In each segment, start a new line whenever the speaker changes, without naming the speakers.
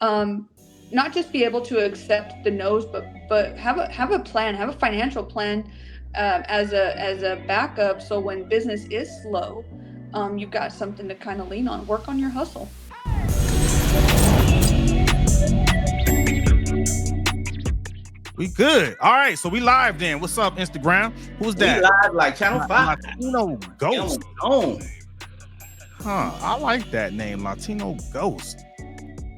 not just be able to accept the no's, but have a plan, have a financial plan as a backup. So when business is slow, you've got something to kind of lean on. Work on your hustle.
We good. All right, so we live then. What's up, Instagram? Who's that?
We live like Channel 5.
Latino Ghost. Huh, I like that name, Latino Ghost.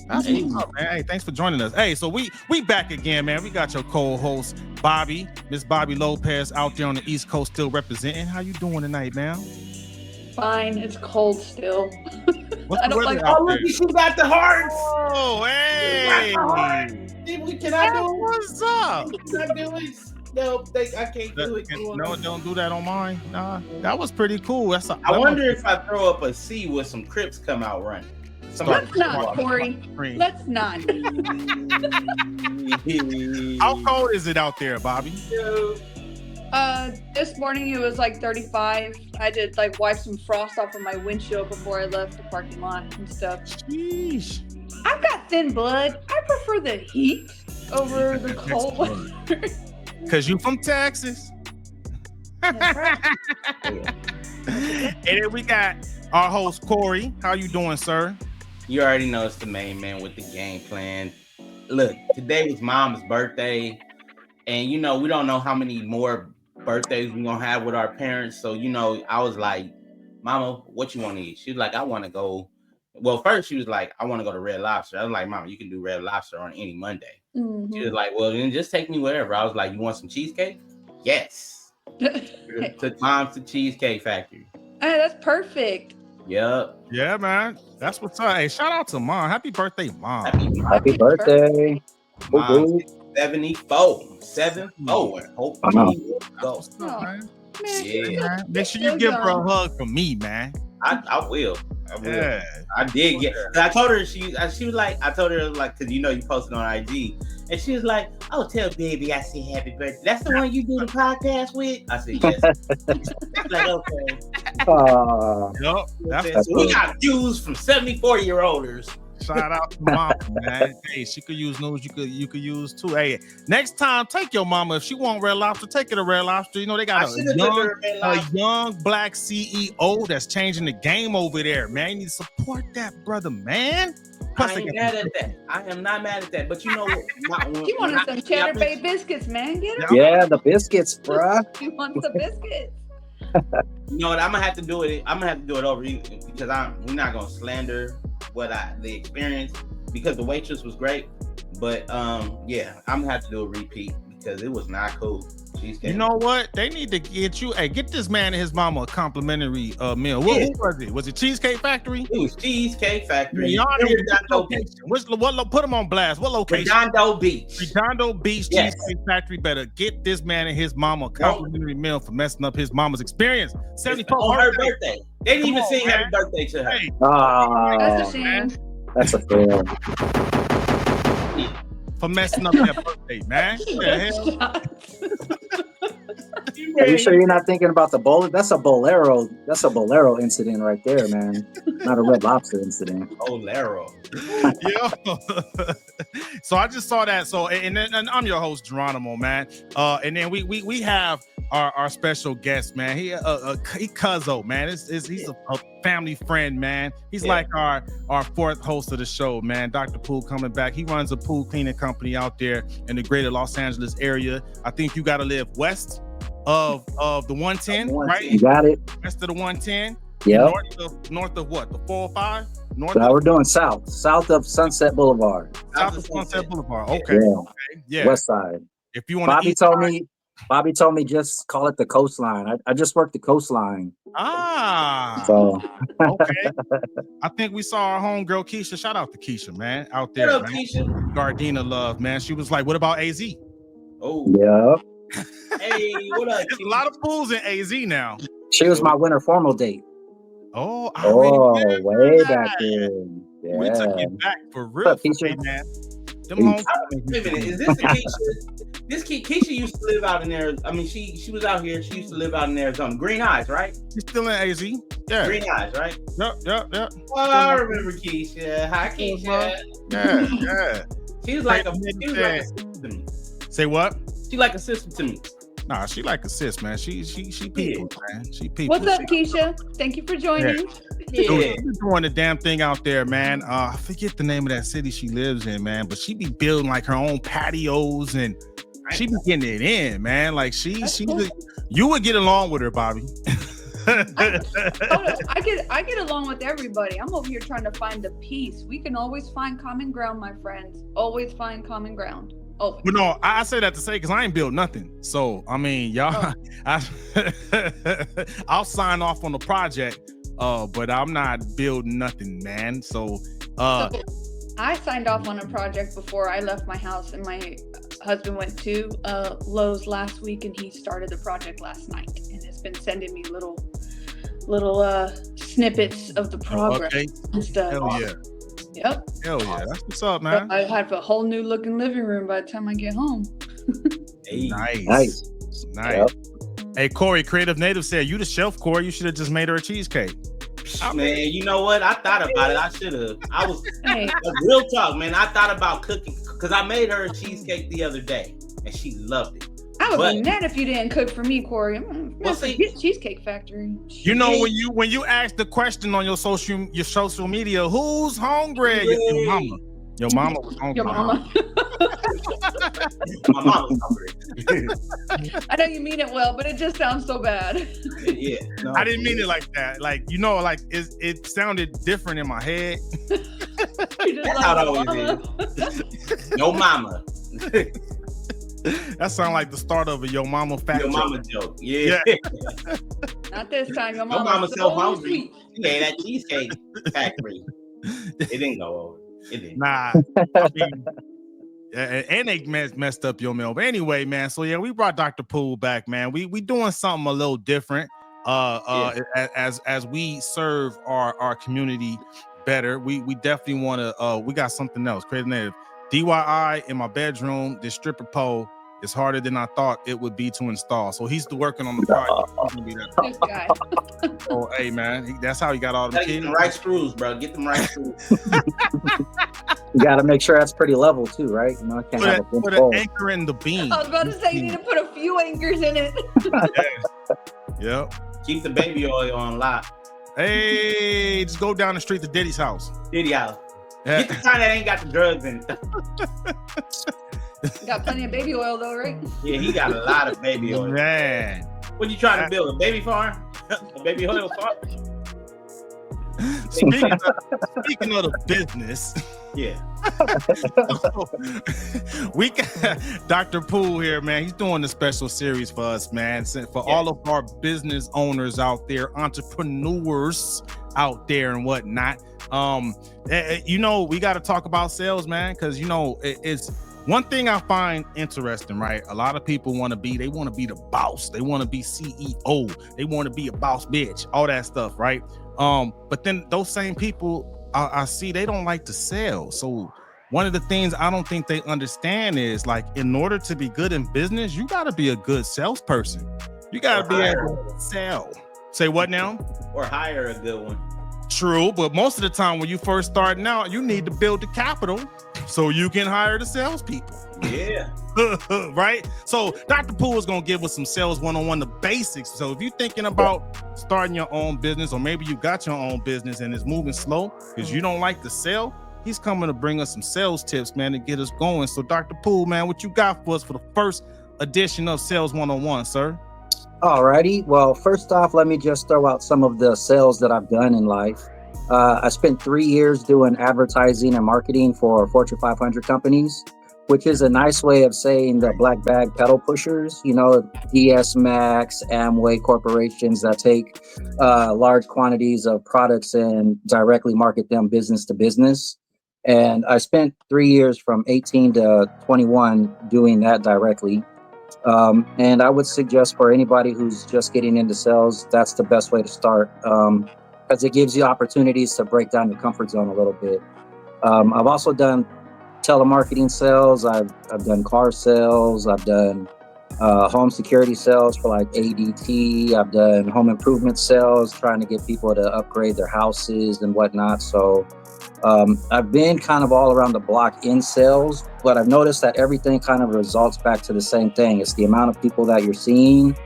That's what's up, man. Hey, thanks for joining us. Hey, so we back again, man. We got your co-host, Bobby, Miss Bobby Lopez, out there on the East Coast still representing. How you doing tonight, man?
Fine. It's cold still.
What's the weather out there?
She got the hearts.
Oh, hey.
Can I do it?
What's up?
Can I do it? No, I can't do it.
No, don't do that on mine. Nah, that was pretty cool.
I wonder if I throw up a C with some Crips come out running.
Let's not, Corey. Let's not.
How cold is it out there, Bobby?
This morning it was like 35. I did like wipe some frost off of my windshield before I left the parking lot and stuff.
Sheesh.
I've got thin blood. I prefer the heat over the cold weather.
Cause you from Texas.
Right.
And then we got our host Corey. How you doing, sir?
You already know it's the main man with the game plan. Look, today was Mom's birthday, and we don't know how many more birthdays we're gonna have with our parents. So I was like, Mama, what you want to eat? She was like, I want to go. Well, first she was like, I want to go to Red Lobster. I was like, Mama, you can do Red Lobster on any Monday. Mm-hmm. She was like, well, then just take me wherever. I was like, you want some cheesecake? Yes. Took Mom to Cheesecake Factory.
Hey, that's perfect.
Yep.
Yeah, man. That's what's up. Hey, shout out to Mom. Happy birthday, Mom.
Happy birthday.
Mom, 74. 74. Hopefully go.
Yeah. Make sure you give her a hug from me, man.
I will.
Yeah.
I did get. I told her she was like, because you posted on IG, and she was like, "Oh, tell baby I said happy birthday." That's the one you do the podcast with. I said yes. Like okay.
Yep.
We got views from 74-year-olders.
Shout out to Mama, man. Hey, she could use news. You could use too. Hey, next time take your mama if she want Red Lobster. Take her to Red Lobster. They got a young black CEO that's changing the game over there, man. You need to support that brother, man.
Plus, I ain't mad at that. I am not mad at that. But you know what?
You wanted some Cheddar Bay biscuits, man. Get them.
Yeah, the biscuits, bruh.
You want some biscuits?
You know what? I'm gonna have to do it. I'm gonna have to do it over because we're not gonna slander the experience because the waitress was great, but yeah, I'm gonna have to do a repeat because it was not cool. Cheesecake.
You know what? They need to get this man and his mama a complimentary meal. What was it? Was it Cheesecake Factory?
It was Cheesecake Factory.
Y'all put them on blast. What location?
Redondo Beach.
Yes. Cheesecake Factory better get this man and his mama a complimentary meal for messing up his mama's experience. 74
on her birthday. They didn't even sing happy birthday to her.
Hey.
That's a shame.
That's a fail.
For messing up that birthday, man.
Are you sure you're not thinking about the bowl? That's a bolero. That's a bolero incident right there, man. Not a Red Lobster incident.
Bolero.
Yo. So I just saw that. So and I'm your host Geronimo, man. And then we have our special guest, man. He Cuzzo, man. He's a family friend, man. He's like our fourth host of the show, man. Dr. Pool coming back. He runs a pool cleaning company out there in the greater Los Angeles area. I think you got to live west of the 110, right?
You got it.
West of the 110.
Yeah.
North of what? The 405?
We're doing south of Sunset Boulevard.
South of Sunset Boulevard. Okay. Yeah. Okay. Yeah.
West side.
If you want to
Bobby told me just call it the coastline. I just worked the coastline. So
okay. I think we saw our homegirl Keisha. Shout out to Keisha, man, out there.
What up, Keisha?
Gardena love, man. She was like, "What about AZ?"
Oh
yeah.
Hey, what up?
There's a lot of pools in AZ now.
She was my winter formal date.
Oh,
way back then. Yeah.
We took it back for real, man.
Wait a minute, is this the Keisha? This Keisha used to live out in there. I mean, she was out here. She used to live out in Arizona. Green Eyes, right?
She's still in AZ. Yeah.
Green eyes, right?
Yep.
Oh, I remember Keisha. Hi, Keisha.
Yeah.
She was like a sister to me.
Say what?
She like a sister to me.
Nah, she like a sis, man. She people, man. She people.
What's up, Keisha? Thank you for joining.
Yeah.
She's doing the damn thing out there, man. I forget the name of that city she lives in, man. But she be building like her own patios and she be getting it in, man. Like
Cool.
You would get along with her, Bobby.
I get along with everybody. I'm over here trying to find the peace. We can always find common ground, my friends. Always find common ground. Oh,
But no, I say that to say because I ain't built nothing. So I mean, y'all, I'll sign off on the project, but I'm not building nothing, man. So
I signed off on a project before I left my house, and my husband went to Lowe's last week, and he started the project last night, and has been sending me little snippets of the progress and stuff.
Hell yeah.
Yep.
Hell yeah. That's what's up, man.
I have a whole new looking living room by the time I get home.
Hey.
Nice.
Yep.
Hey, Corey, Creative Native said, you the chef, Corey. You should have just made her a cheesecake.
Man, you know what? I thought about it. I should have. I was
Hey,
real talk, man. I thought about cooking because I made her a cheesecake the other day and she loved it.
I would
But-
be mad if you didn't cook for me, Corey. I'm
Well,
gonna
see-
get Cheesecake Factory.
You know, when you ask the question on your social media, who's hungry? Your mama. Your mama was hungry.
Your mama.
My mom was hungry.
I know you mean it well, but it just sounds so bad.
Yeah. No,
I didn't mean it like that. Like, you know, like it sounded different in my head.
You're just
That's how it always
"Mama."
is. Yo mama.
That sound like the start of a Yo Mama fat
Your
joke.
mama joke. Yeah.
Not this time. Your
Your
mama's
mama's so hungry.
sweet.
She ate that cheesecake factory. It didn't go over. It didn't.
Nah. I mean, and they messed up your meal. But anyway, man. So yeah, we brought Dr. Poole back, man. We doing something a little different. As we serve our community better, we definitely want to. We got something else. Creative Native. DIY in my bedroom. This stripper pole is harder than I thought it would be to install. So he's working on the project.
This guy.
Oh, hey man, that's how he got all the
Get
kids.
them right screws, bro. Get them right screws.
You got to make sure that's pretty level too, right? You know, I can't have a
Put
big
an
pole.
anchor in the beam.
I was about to say you need to put a few anchors in it.
Yep.
Keep the baby oil on lock.
Hey, just go down the street to Diddy's house.
Diddy house.
Yeah.
Get the kind that ain't got the drugs in it.
Got plenty of baby oil though, right?
Yeah, he got a lot of baby oil.
Man.
What you trying to build? A baby farm? A baby oil farm?
Speaking of the business,
Yeah.
we got Dr. Poole here, man. He's doing a special series for us, man. For all of our business owners out there, entrepreneurs out there and whatnot. You know, we got to talk about sales, man, because you know it's one thing I find interesting, right? A lot of people want to be the boss. They want to be CEO. They want to be a boss bitch, all that stuff, right? But then those same people I see they don't like to sell. So one of the things I don't think they understand is like, in order to be good in business, you got to be a good salesperson. You got to be able to sell. Say what now?
Or hire a good one.
True, but most of the time when you first starting out, you need to build the capital so you can hire the salespeople.
Yeah.
Right? So Dr. Poole is going to give us some sales 101, the basics. So if you're thinking about starting your own business, or maybe you got your own business and it's moving slow because you don't like to sell, he's coming to bring us some sales tips, man, to get us going. So Dr. Poole, man, what you got for us for the first edition of Sales 101, sir?
Alrighty. Well, first off, let me just throw out some of the sales that I've done in life. I spent 3 years doing advertising and marketing for Fortune 500 companies, which is a nice way of saying the black bag pedal pushers, you know, DS Max, Amway corporations that take large quantities of products and directly market them business to business. And I spent 3 years from 18 to 21 doing that directly. And I would suggest for anybody who's just getting into sales, that's the best way to start, because it gives you opportunities to break down your comfort zone a little bit. I've also done telemarketing sales. I've done car sales. I've done home security sales for like ADT. I've done home improvement sales, trying to get people to upgrade their houses and whatnot. So I've been kind of all around the block in sales, but I've noticed that everything kind of results back to the same thing. It's the amount of people that you're seeing,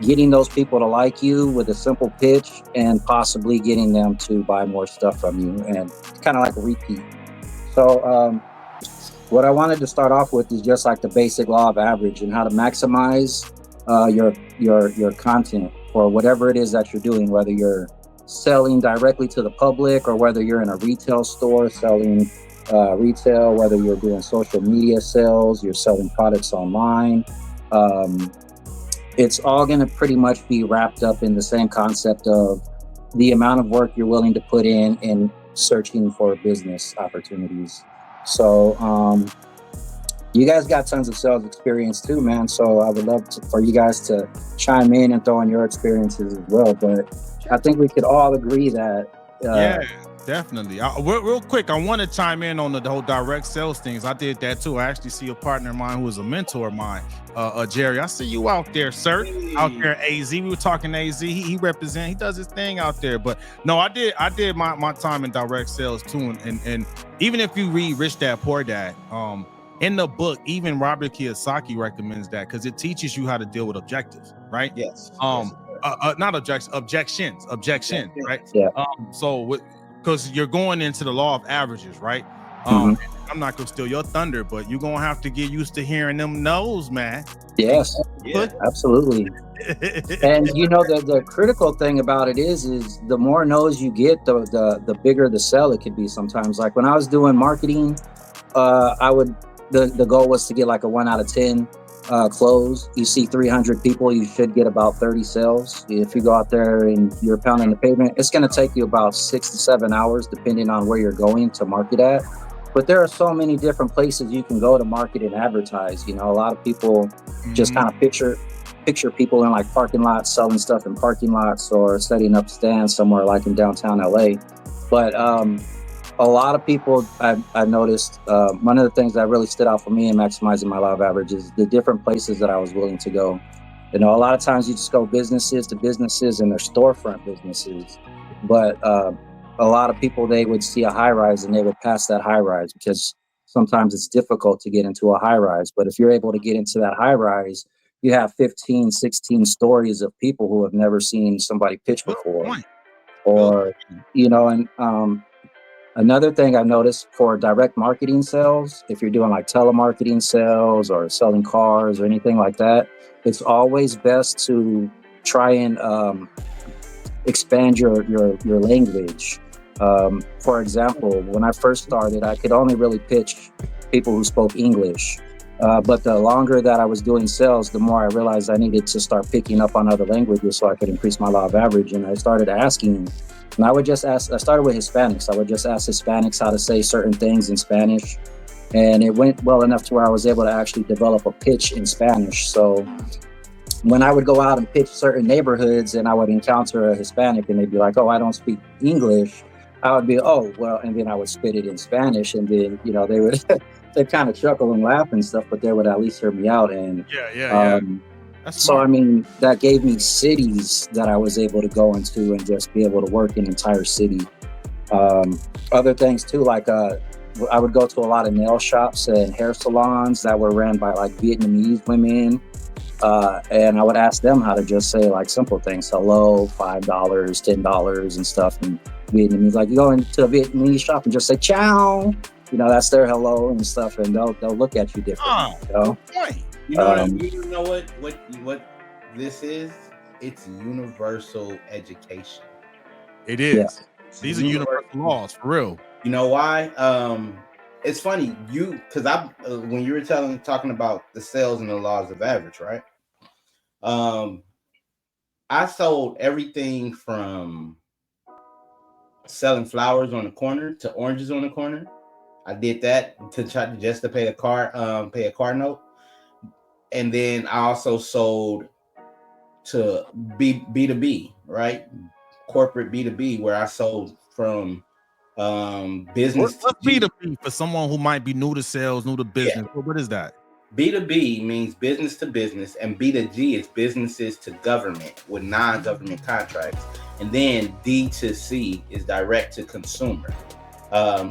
getting those people to like you with a simple pitch, and possibly getting them to buy more stuff from you, and kind of like a repeat. So what I wanted to start off with is just like the basic law of average and how to maximize your content for whatever it is that you're doing, whether you're selling directly to the public or whether you're in a retail store selling retail, whether you're doing social media sales, you're selling products online. Um, it's all going to pretty much be wrapped up in the same concept of the amount of work you're willing to put in searching for business opportunities. So you guys got tons of sales experience too, man. So I would love for you guys to chime in and throw in your experiences as well. But I think we could all agree that
yeah, definitely. Real quick, I want to chime in on the whole direct sales things. I did that too. I actually see a partner of mine who is a mentor of mine, Jerry. I see you out there, sir. Out there, AZ. We were talking AZ. He does his thing out there. But no, I did my time in direct sales too. And even if you read Rich Dad Poor Dad, in the book, even Robert Kiyosaki recommends that because it teaches you how to deal with objectives, right?
Yes.
Not objections, right?
Yeah.
So because you're going into the law of averages, right? I'm not gonna steal your thunder, but you're gonna have to get used to hearing them no's, man.
Yes, absolutely. And you know, the critical thing about it is the more no's you get, the bigger the sell it could be sometimes. Like when I was doing marketing, the goal was to get like a 1 out of 10 close. You see 300 people, you should get about 30 sales. If you go out there and you're pounding the pavement, it's going to take you about 6 to 7 hours depending on where you're going to market at. But there are so many different places you can go to market and advertise. You know, a lot of people just kind of picture people in like parking lots selling stuff in parking lots or setting up stands somewhere like in downtown LA. But a lot of people I've noticed, one of the things that really stood out for me in maximizing my law of average is the different places that I was willing to go. You know, a lot of times you just go businesses to businesses and their storefront businesses. But a lot of people, they would see a high rise and they would pass that high rise because sometimes it's difficult to get into a high rise. But if you're able to get into that high rise, you have 15, 16 stories of people who have never seen somebody pitch before. Or, you know, and another thing I've noticed for direct marketing sales, if you're doing like telemarketing sales or selling cars or anything like that, it's always best to try and expand your language. For example, when I first started, I could only really pitch people who spoke English. But the longer that I was doing sales, the more I realized I needed to start picking up on other languages so I could increase my law of average. And I started asking. And I started with Hispanics. I would just ask Hispanics how to say certain things in Spanish. And it went well enough to where I was able to actually develop a pitch in Spanish. So when I would go out and pitch certain neighborhoods and I would encounter a Hispanic and they'd be like, oh, I don't speak English, I would be, oh, well, and then I would spit it in Spanish. And then, you know, they would they kind of chuckle and laugh and stuff, but they would at least hear me out. And so, I mean, that gave me cities that I was able to go into and just be able to work in an entire city. Other things too, like I would go to a lot of nail shops and hair salons that were ran by like Vietnamese women. And I would ask them how to just say like simple things, hello, $5, $10 and stuff. And Vietnamese, like you go into a Vietnamese shop and just say ciao. You know, that's their hello and stuff, and they'll look at you differently.
You know what this is? It's universal education.
It is.
Yeah.
These are universal laws for real.
You know why? It's funny because when you were talking about the sales and the laws of average, right? I sold everything from selling flowers on the corner to oranges on the corner. I did that to pay a car note. And then I also sold to B2B, right? Corporate B2B, where I sold from business.
What's B2B for someone who might be new to sales, new to business? Yeah. What is that?
B2B means business to business, and B2G is businesses to government with non-government contracts. And then D2C is direct to consumer. Yeah.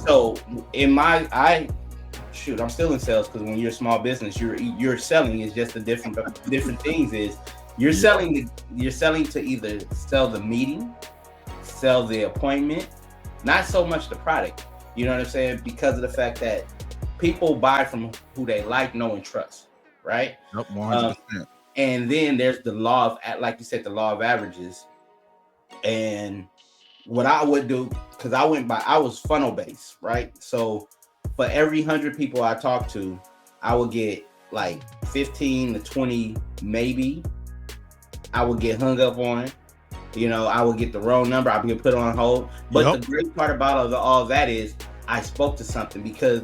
So I'm still in sales, because when you're a small business, you're selling is just the different things. Is you're selling to either sell the meeting, sell the appointment, not so much the product. You know what I'm saying? Because of the fact that people buy from who they like, know, and trust, right?
Yep, 100%.
And then there's the law of, like you said, the law of averages. And what I would do, because I was funnel based, right? So for every 100 people I talked to, I would get like 15 to 20 maybe. I would get hung up on. You know, I would get the wrong number. I would get put on hold. But the great part about all that is I spoke to something, because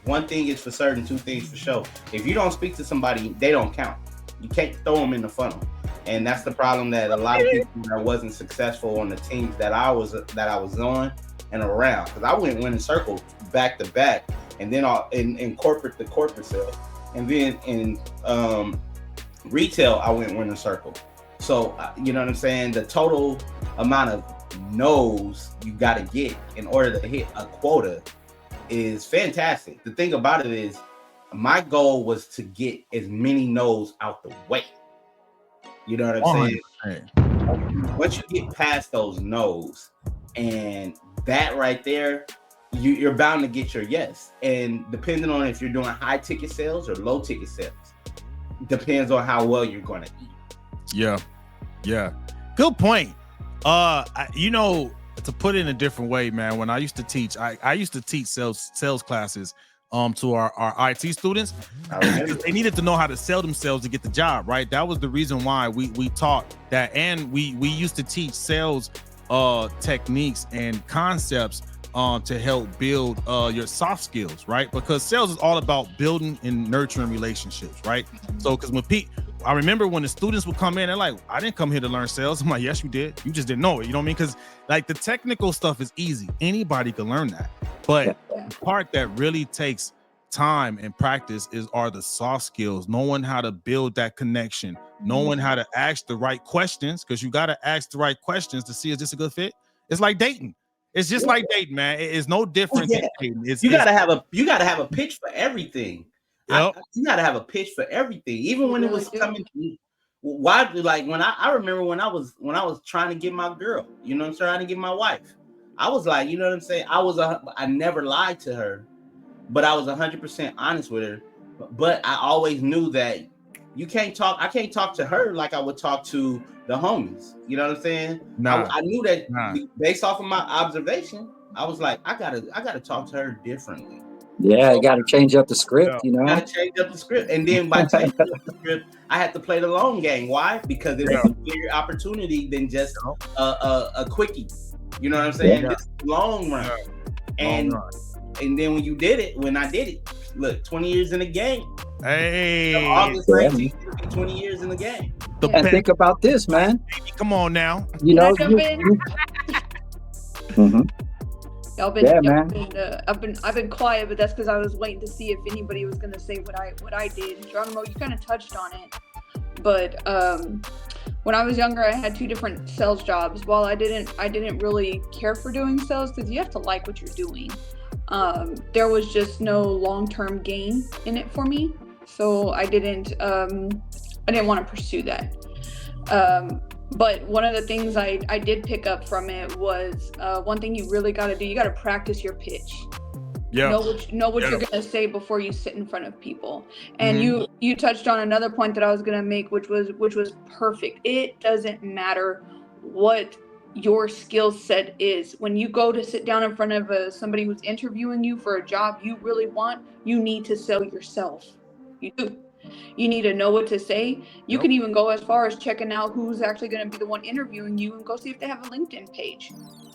one thing is for certain, two things for sure. If you don't speak to somebody, they don't count. You can't throw them in the funnel. And that's the problem that a lot of people that wasn't successful on the teams that I was on and around. Because I went winning circles back to back, and then in corporate, the corporate sales, and then in retail, I went winning circle. So, you know what I'm saying? The total amount of no's you got to get in order to hit a quota is fantastic. The thing about it is, my goal was to get as many no's out the way. You know what I'm saying? Once you get past those no's, and that right there, you're bound to get your yes. And depending on if you're doing high ticket sales or low ticket sales, depends on how well you're going to eat.
Yeah. Good point. You know, to put it in a different way, man, when I used to teach, I used to teach sales classes to our IT students. They needed to know how to sell themselves to get the job, right? That was the reason why we taught that. And we used to teach sales techniques and concepts to help build your soft skills, right? Because sales is all about building and nurturing relationships, right? So, because I remember when the students would come in, they're like, I didn't come here to learn sales. I'm like, yes, you did. You just didn't know it. You know what I mean? Because like the technical stuff is easy. Anybody can learn that. But the part that really takes time and practice are the soft skills, knowing how to build that connection, knowing how to ask the right questions, because you got to ask the right questions to see, is this a good fit? It's like dating. It's just like dating, man. It's no different than dating.
You gotta have a pitch for everything.
Yep.
You gotta have a pitch for everything, even when it was coming to me. Why? Like when I remember when I was trying to get my girl, you know, trying to get my wife. I was like, you know what I'm saying? I never lied to her, but I was 100% honest with her. But I always knew that I can't talk to her like I would talk to the homies. You know what I'm saying? I knew that based off of my observation, I was like, I gotta talk to her differently.
Yeah, you got to change up the script, you know?
Got to change up the script. And then by changing up the script, I had to play the long game. Why? Because it was a bigger opportunity than just a quickie. You know what I'm saying? Yeah. It's long run. And then when I did it, look, 20 years in the game.
Hey.
So August 19, 20 years in the game.
And think about this, man.
Come on now.
You know,
I've been quiet, but that's because I was waiting to see if anybody was gonna say what I did. Geronimo, you kind of touched on it, but when I was younger, I had 2 different sales jobs. While I didn't really care for doing sales, because you have to like what you're doing. There was just no long-term gain in it for me, so I didn't want to pursue that. But one of the things I did pick up from it was one thing you really got to do. You got to practice your pitch. Yeah. Know what you're gonna say before you sit in front of people. And you touched on another point that I was gonna make, which was perfect. It doesn't matter what your skill set is. When you go to sit down in front of somebody who's interviewing you for a job you really want, you need to sell yourself. You do. You need to know what to say. You can even go as far as checking out who's actually going to be the one interviewing you, and go see if they have a LinkedIn page.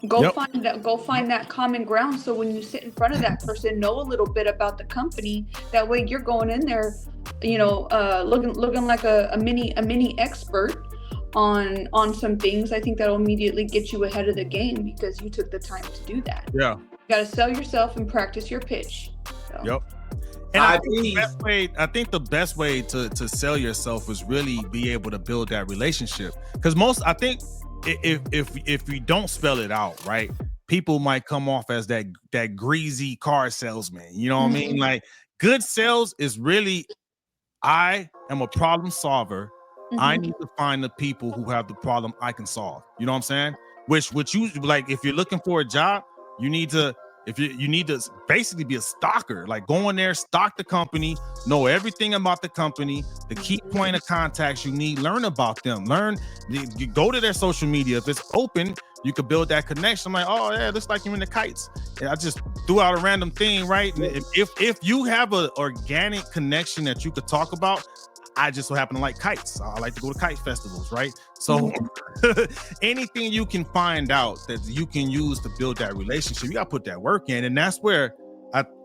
Go find that common ground. So when you sit in front of that person, know a little bit about the company. That way you're going in there, looking like a mini expert on some things. I think that'll immediately get you ahead of the game because you took the time to do that. Yeah. You got to sell yourself and practice your pitch.
Yep. And I think the best way to sell yourself is really be able to build that relationship. Because I think if we don't spell it out, right, people might come off as that greasy car salesman. You know what I mean? Like, good sales is really, I am a problem solver. I need to find the people who have the problem I can solve. You know what I'm saying? Which you like, if you're looking for a job, you need to basically be a stalker. Like, go in there, stalk the company, know everything about the company, the key point of contacts you need, learn about them, you go to their social media. If it's open, you could build that connection. I'm like, oh yeah, looks like you're in the kites. And I just threw out a random thing, right? If you have an organic connection that you could talk about, I just so happen to like kites. I like to go to kite festivals, right? So anything you can find out that you can use to build that relationship, you got to put that work in. And that's where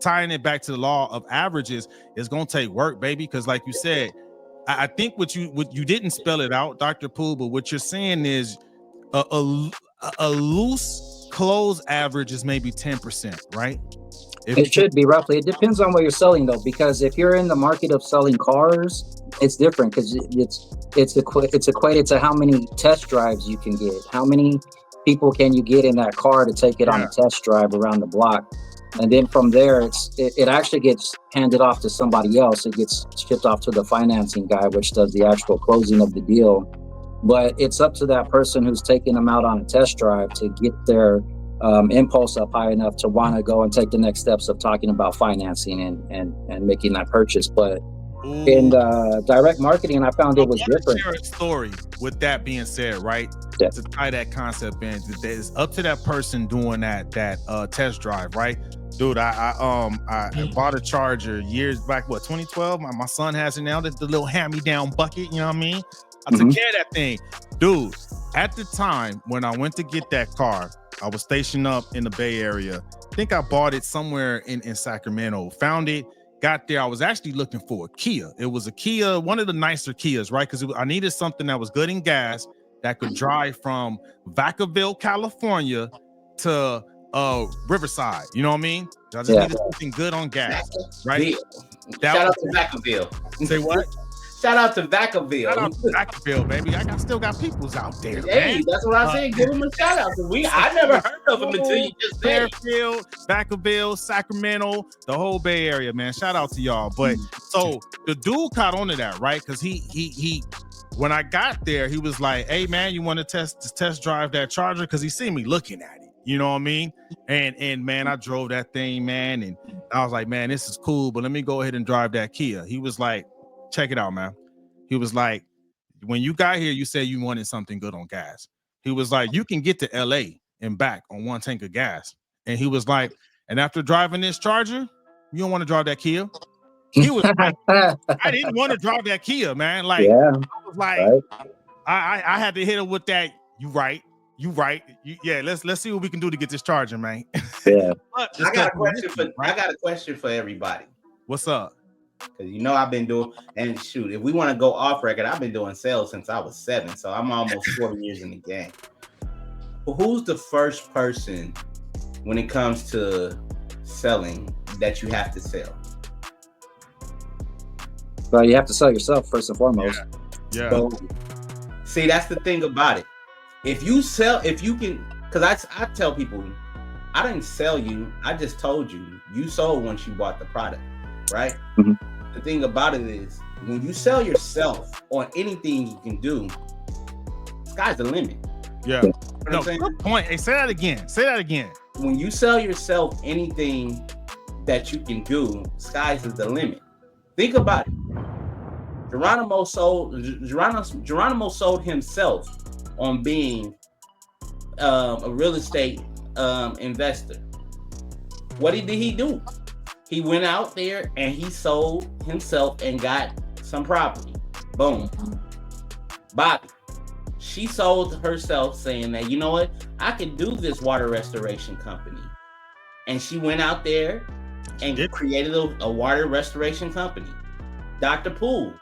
tying it back to the law of averages is going to take work, baby. Because like you said, I think what you didn't spell it out, Dr. Pooh, but what you're saying is a loose close average is maybe 10%, right?
It should be roughly. It depends on what you're selling, though, because if you're in the market of selling cars, it's different because it's equated to how many test drives you can get. How many people can you get in that car to take it on a test drive around the block? And then from there, it actually gets handed off to somebody else. It gets shipped off to the financing guy, which does the actual closing of the deal. But it's up to that person who's taking them out on a test drive to get their impulse up high enough to want to go and take the next steps of talking about financing and making that purchase. But in direct marketing, I found it was different.
Share a story with that being said, right?
Yeah.
To tie that concept in, it's up to that person doing that test drive, right? Dude, I bought a charger years back, 2012? My son has it now, the little hand-me-down bucket, you know what I mean? I took care of that thing. Dude, at the time when I went to get that car, I was stationed up in the Bay Area. I think I bought it somewhere in Sacramento. Found it, got there. I was actually looking for a Kia. It was a Kia, one of the nicer Kias, right? Because I needed something that was good in gas that could drive from Vacaville, California to Riverside. You know what I me? I just needed something good on gas, right?
Shout out to Vacaville.
Say what?
Shout out to Vacaville.
Shout out to Vacaville, baby. I still got peoples out there.
Hey,
man.
That's what I said. Give them a shout out. I never heard of them until you just said
Fairfield, Vacaville, Sacramento, the whole Bay Area, man. Shout out to y'all. But so the dude caught on to that, right? Because he when I got there, he was like, "Hey, man, you want to test drive that Charger?" Because he seen me looking at it. You know what I mean? And man, I drove that thing, man, and I was like, "Man, this is cool, but let me go ahead and drive that Kia." He was like, check it out, man. He was like, when you got here, you said you wanted something good on gas. He was like, you can get to LA and back on one tank of gas. And he was like, and after driving this Charger, you don't want to drive that Kia. He was like, I didn't want to drive that Kia, man. Like, I was like, I had to hit him with that. You right. Let's see what we can do to get this Charger, man.
Yeah.
I got a question for everybody.
What's up?
Because I've been doing, and shoot, if we want to go off record, I've been doing sales since I was 7, so I'm almost 40 years in the game. But who's the first person when it comes to selling that you have to sell?
Well, you have to sell yourself first and foremost.
Yeah.
So, see, that's the thing about it. If you can, because I tell people, I didn't sell you, I just told you sold once you bought the product, right?
Mm-hmm.
The thing about it is, when you sell yourself on anything you can do, sky's the limit.
Yeah.
You know what I'm
good point. Hey, say that again.
When you sell yourself anything that you can do, sky's the limit. Think about it. Geronimo sold himself on being a real estate investor. What did he do? He went out there and he sold himself and got some property. Boom. Bobby, she sold herself saying that, you know what? I can do this water restoration company. And she went out there and created a water restoration company. Dr. Poole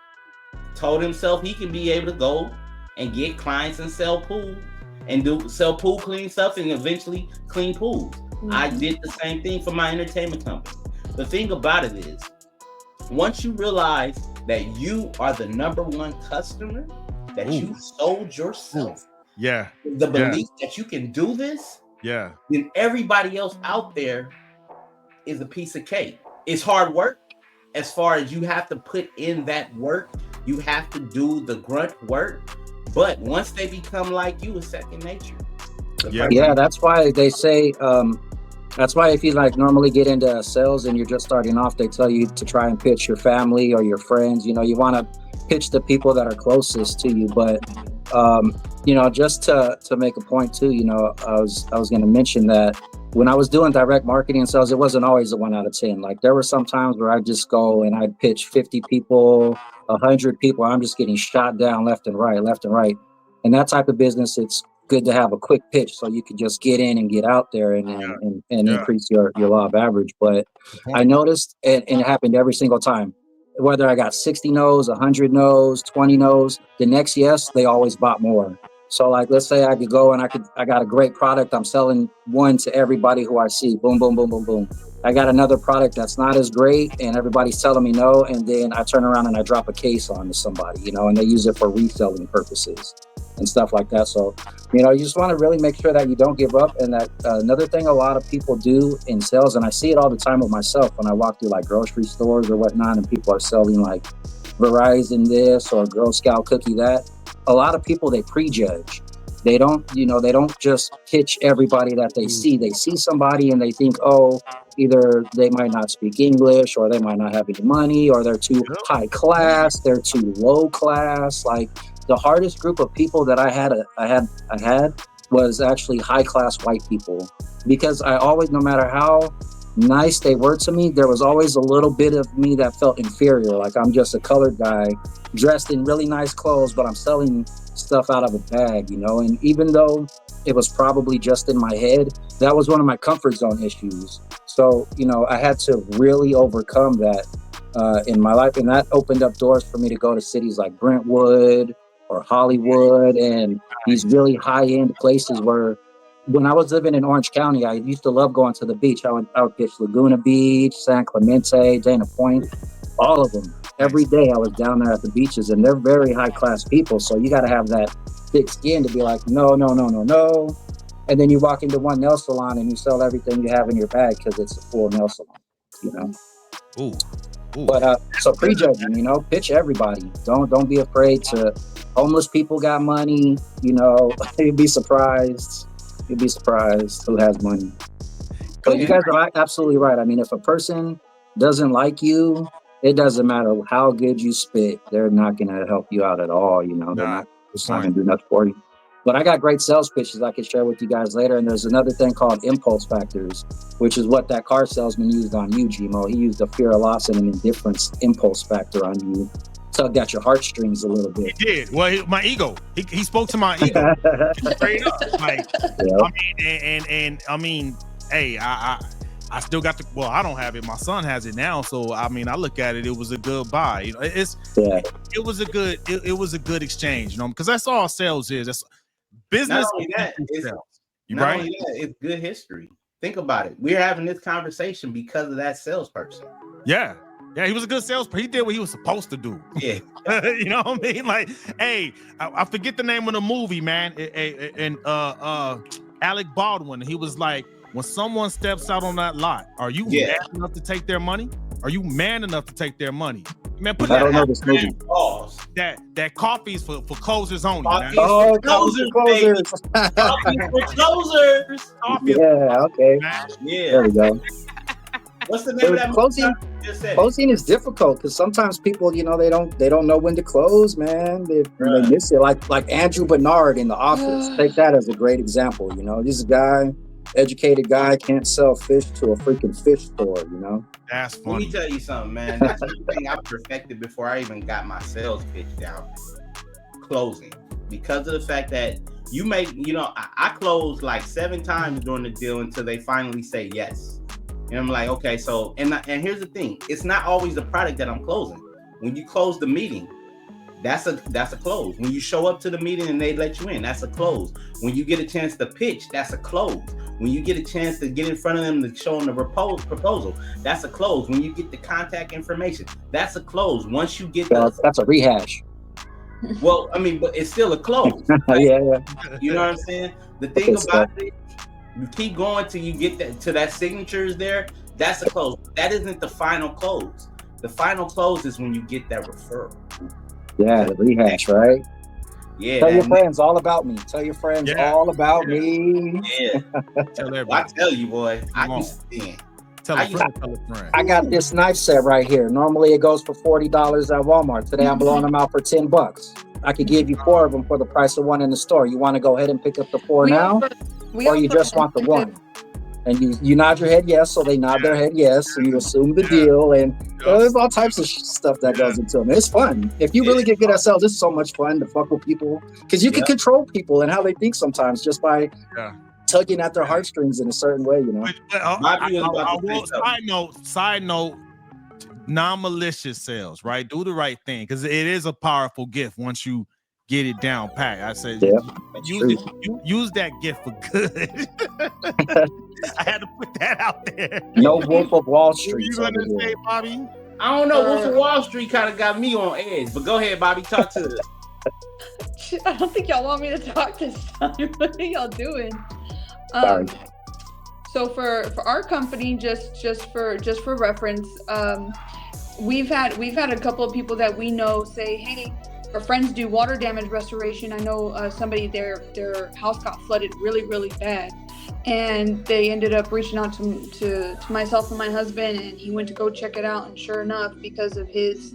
told himself he can be able to go and get clients and sell pool and sell pool cleaning stuff and eventually clean pools. Mm-hmm. I did the same thing for my entertainment company. The thing about it is, once you realize that you are the number one customer, that you sold yourself, the belief that you can do this, then everybody else out there is a piece of cake. It's hard work. As far as you have to put in that work, you have to do the grunt work. But once they become like you, it's second nature.
Yeah, that's why they say, that's why if you like normally get into sales and you're just starting off, they tell you to try and pitch your family or your friends. You know, you want to pitch the people that are closest to you. But, you know, just to make a point too, you know, I was going to mention that when I was doing direct marketing and sales, it wasn't always a 1 out of 10. Like there were some times where I'd just go and I'd pitch 50 people, 100 people. I'm just getting shot down left and right. And that type of business, it's good to have a quick pitch so you can just get in and get out there and increase your law of average. But I noticed, and it happened every single time, whether I got 60 no's, 100 no's, 20 no's, the next yes, they always bought more. So like, let's say I could go and I got a great product. I'm selling one to everybody who I see. Boom, boom, boom, boom, boom. I got another product that's not as great and everybody's telling me no. And then I turn around and I drop a case on to somebody, you know, and they use it for reselling purposes and stuff like that. So, you know, you just want to really make sure that you don't give up. And that another thing a lot of people do in sales, and I see it all the time with myself when I walk through like grocery stores or whatnot, and people are selling like Verizon this or Girl Scout cookie that. A lot of people, they prejudge. They don't just pitch everybody that they see. They see somebody and they think, oh, either they might not speak English or they might not have any money or they're too high class, they're too low class. Like the hardest group of people that I had was actually high class white people, because I always, no matter how nice they were to me, there was always a little bit of me that felt inferior. Like I'm just a colored guy dressed in really nice clothes, but I'm selling stuff out of a bag, you know? And even though it was probably just in my head, that was one of my comfort zone issues. So, you know, I had to really overcome that in my life. And that opened up doors for me to go to cities like Brentwood or Hollywood and these really high-end places where, when I was living in Orange County, I used to love going to the beach. I would pitch Laguna Beach, San Clemente, Dana Point, all of them. Every day I was down there at the beaches, and they're very high class people. So you got to have that thick skin to be like, no. And then you walk into one nail salon and you sell everything you have in your bag because it's a full nail salon, you know? Ooh. But so prejudging, you know, pitch everybody. Don't be afraid to. Homeless people got money, you know. You'd be surprised. You'd be surprised who has money. But you guys are absolutely right. I mean, if a person doesn't like you, it doesn't matter how good you spit. They're not going to help you out at all. You know, they're not going to do nothing for you. But I got great sales pitches I can share with you guys later. And there's another thing called impulse factors, which is what that car salesman used on you, Gmo. He used a fear of loss and an indifference impulse factor on you. Tugged at your heartstrings a little bit.
He did. Well, my ego. He spoke to my ego. Straight up. Like, yep. I mean, hey, I still got the. Well, I don't have it. My son has it now. So I mean, I look at it. It was a good buy. You know, it was a good exchange. You know, because that's all sales is. That's business.
Not only that, it's good history. Think about it. We're having this conversation because of that salesperson.
Yeah, he was a good salesperson. He did what he was supposed to do.
Yeah.
You know what I mean? Like, hey, I forget the name of the movie, man. And Alec Baldwin, he was like, when someone steps out on that lot, are you man enough to take their money? Are you man enough to take their money? Man, put that. I don't know this movie. That coffee's for closers only.
Oh, closers.
Coffee for closers.
Yeah. Okay.
Yeah.
There we go.
What's the name of that
closing? Closing is difficult because sometimes people, you know, they don't know when to close, man. They miss it. Like Andrew Bernard in The Office. Take that as a great example. You know, this guy, educated guy, can't sell fish to a freaking fish store. You know,
that's funny.
Let me tell you something, man. That's the thing I perfected before I even got my sales pitch down. Closing, because of the fact that you make, you know, I closed like 7 times during the deal until they finally say yes. And I'm like, okay, so, and here's the thing. It's not always the product that I'm closing. When you close the meeting, that's a close. When you show up to the meeting and they let you in, that's a close. When you get a chance to pitch, that's a close. When you get a chance to get in front of them to show them the proposal, that's a close. When you get the contact information, that's a close. Once you get
that's a rehash.
Well, I mean, but it's still a close.
Right? Yeah.
You know what I'm saying? The thing about it, you keep going till you get that signature is there. That's a close. That isn't the final close. The final close is when you get that referral.
Yeah, the rehash, right?
Yeah.
Tell your friends all about me. Tell your friends all about me.
Yeah. I tell you, boy. I used to stand.
Tell a friend.
I got this knife set right here. Normally it goes for $40 at Walmart. Today I'm blowing them out for $10. I could give you 4 of them for the price of one in the store. You want to go ahead and pick up the 4 now? Or you just want the one? And you nod your head yes, so they nod their head yes, and you assume the deal. And there's all types of stuff that goes into it. It's fun. If you really get good at sales, it's so much fun to fuck with people because you can control people and how they think sometimes just by tugging at their heartstrings in a certain way, you know.
Side note, non-malicious sales, right? Do the right thing because it is a powerful gift once you get it down pat. I said, use that gift for good. I had to put that out there.
No Wolf of Wall Street.
You gonna say, Bobby?
I don't know. Wolf of Wall Street kind of got me on edge, but go ahead, Bobby. Talk to us.
I don't think y'all want me to talk this time. What are y'all doing?
Sorry.
So for our company, just for reference, we've had a couple of people that we know say, hey, our friends do water damage restoration. I know somebody their house got flooded really, really bad, and they ended up reaching out to myself and my husband, and he went to go check it out. And sure enough, because of this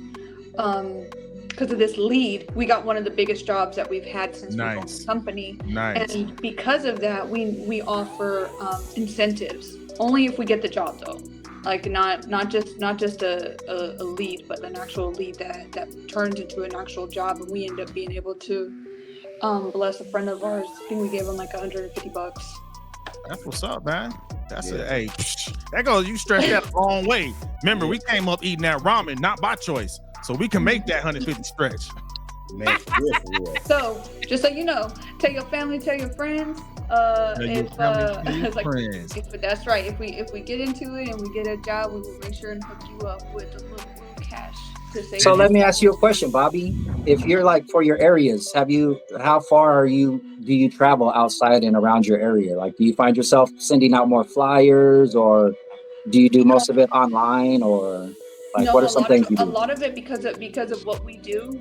lead, we got one of the biggest jobs that we've had since we owned the company.
Nice.
And because of that, we offer incentives only if we get the job though. Like not just a lead, but an actual lead that turns into an actual job, and we end up being able to bless a friend of ours. I think we gave him like $150.
That's what's up, man. That's it. Hey, that goes. You stretched that a long way. Remember, we came up eating that ramen, not by choice, so we can make that 150 stretch.
Man,
so just so you know, tell your family, tell your friends. That's right. If we get into it and we get a job, we will make sure and hook you up with a little cash.
So let me ask you a question, Bobby. If you're like for your areas, how far do you travel outside and around your area? Like, do you find yourself sending out more flyers, or do you do most of it online, or like what are some things you do?
A lot of it because of what we do.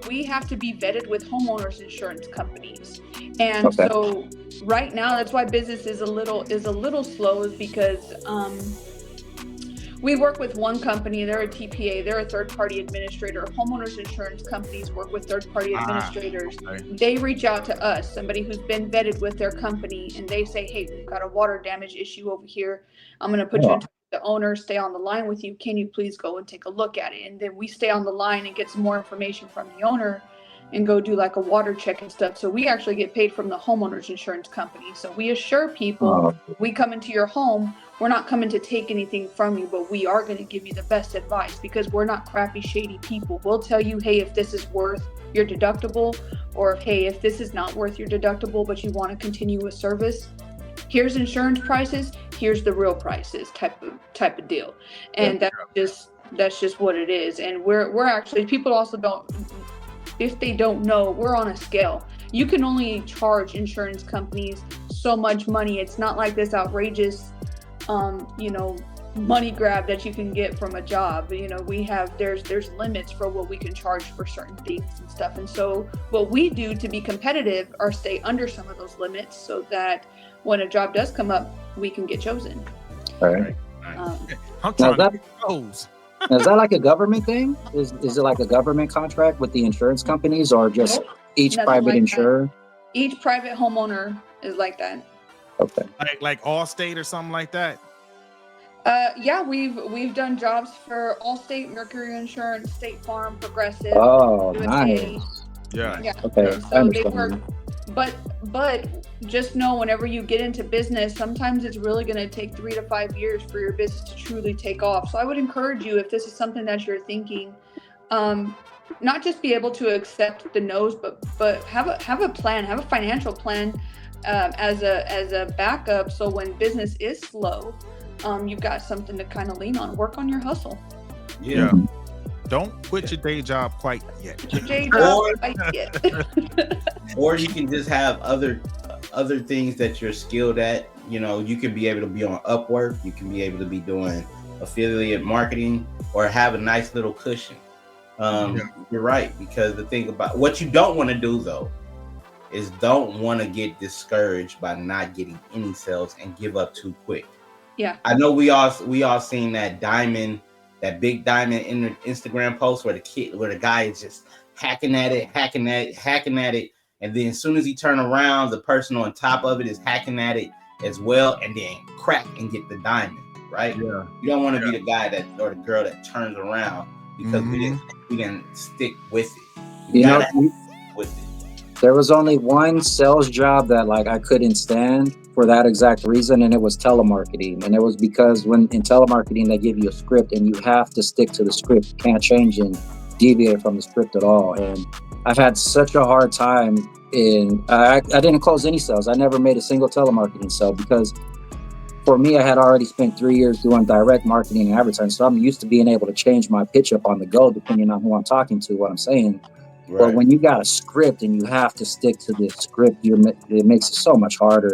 We have to be vetted with homeowners insurance companies, and so right now that's why business is a little slow, is because we work with one company. They're a TPA. They're a third-party administrator. Homeowners insurance companies work with third-party administrators. They reach out to us, somebody who's been vetted with their company, and they say, hey, we've got a water damage issue over here. I'm going to put you into the owner, stay on the line with you. Can you please go and take a look at it? And then we stay on the line and get some more information from the owner and go do like a water check and stuff. So we actually get paid from the homeowners insurance company. So we assure people, we come into your home, we're not coming to take anything from you, but we are going to give you the best advice, because we're not crappy, shady people. We'll tell you, hey, if this is worth your deductible, or hey, if this is not worth your deductible, but you want to continue with service, here's insurance prices, here's the real prices type of deal. And that's just what it is. And we're actually, people also don't, if they don't know, we're on a scale. You can only charge insurance companies so much money. It's not like this outrageous money grab that you can get from a job. There's limits for what we can charge for certain things and stuff. And so what we do to be competitive are stay under some of those limits, so that when a job does come up, we can get chosen.
All right.
I'm trying to close.
Is that like a government thing? Is it like a government contract with the insurance companies, or just each private insurer?
Each private homeowner is like that.
Okay.
Like Allstate or something like that?
Yeah, we've done jobs for Allstate, Mercury Insurance, State Farm, Progressive.
Oh,
USA.
Nice.
Yeah.
Okay.
So they work, but just know, whenever you get into business, sometimes it's really going to take 3 to 5 years for your business to truly take off. So I would encourage you, if this is something that you're thinking, not just be able to accept the no's, but have a plan, have a financial plan. as a backup. So when business is slow, you've got something to kind of lean on. Work on your hustle.
Yeah. Don't quit your day job quite yet.
Quit your day job quite yet.
Or you can just have other things that you're skilled at. You know, you can be able to be on Upwork. You can be able to be doing affiliate marketing, or have a nice little cushion. You're right, because the thing about what you don't want to do though is don't want to get discouraged by not getting any sales and give up too quick.
Yeah,
I know we all seen that big diamond in the Instagram post where the guy is just hacking at it, and then as soon as he turn around, the person on top of it is hacking at it as well, and then crack and get the diamond. Right?
Yeah.
You don't want to be the guy that or the girl that turns around because we didn't stick with it.
You know,
with it.
There was only one sales job that like I couldn't stand for that exact reason, and it was telemarketing. And it was because when in telemarketing they give you a script and you have to stick to the script. You can't change and deviate from the script at all. And I've had such a hard time I didn't close any sales. I never made a single telemarketing sale because for me, I had already spent 3 years doing direct marketing and advertising. So I'm used to being able to change my pitch up on the go, depending on who I'm talking to, what I'm saying. Right. But when you got a script and you have to stick to the script, it makes it so much harder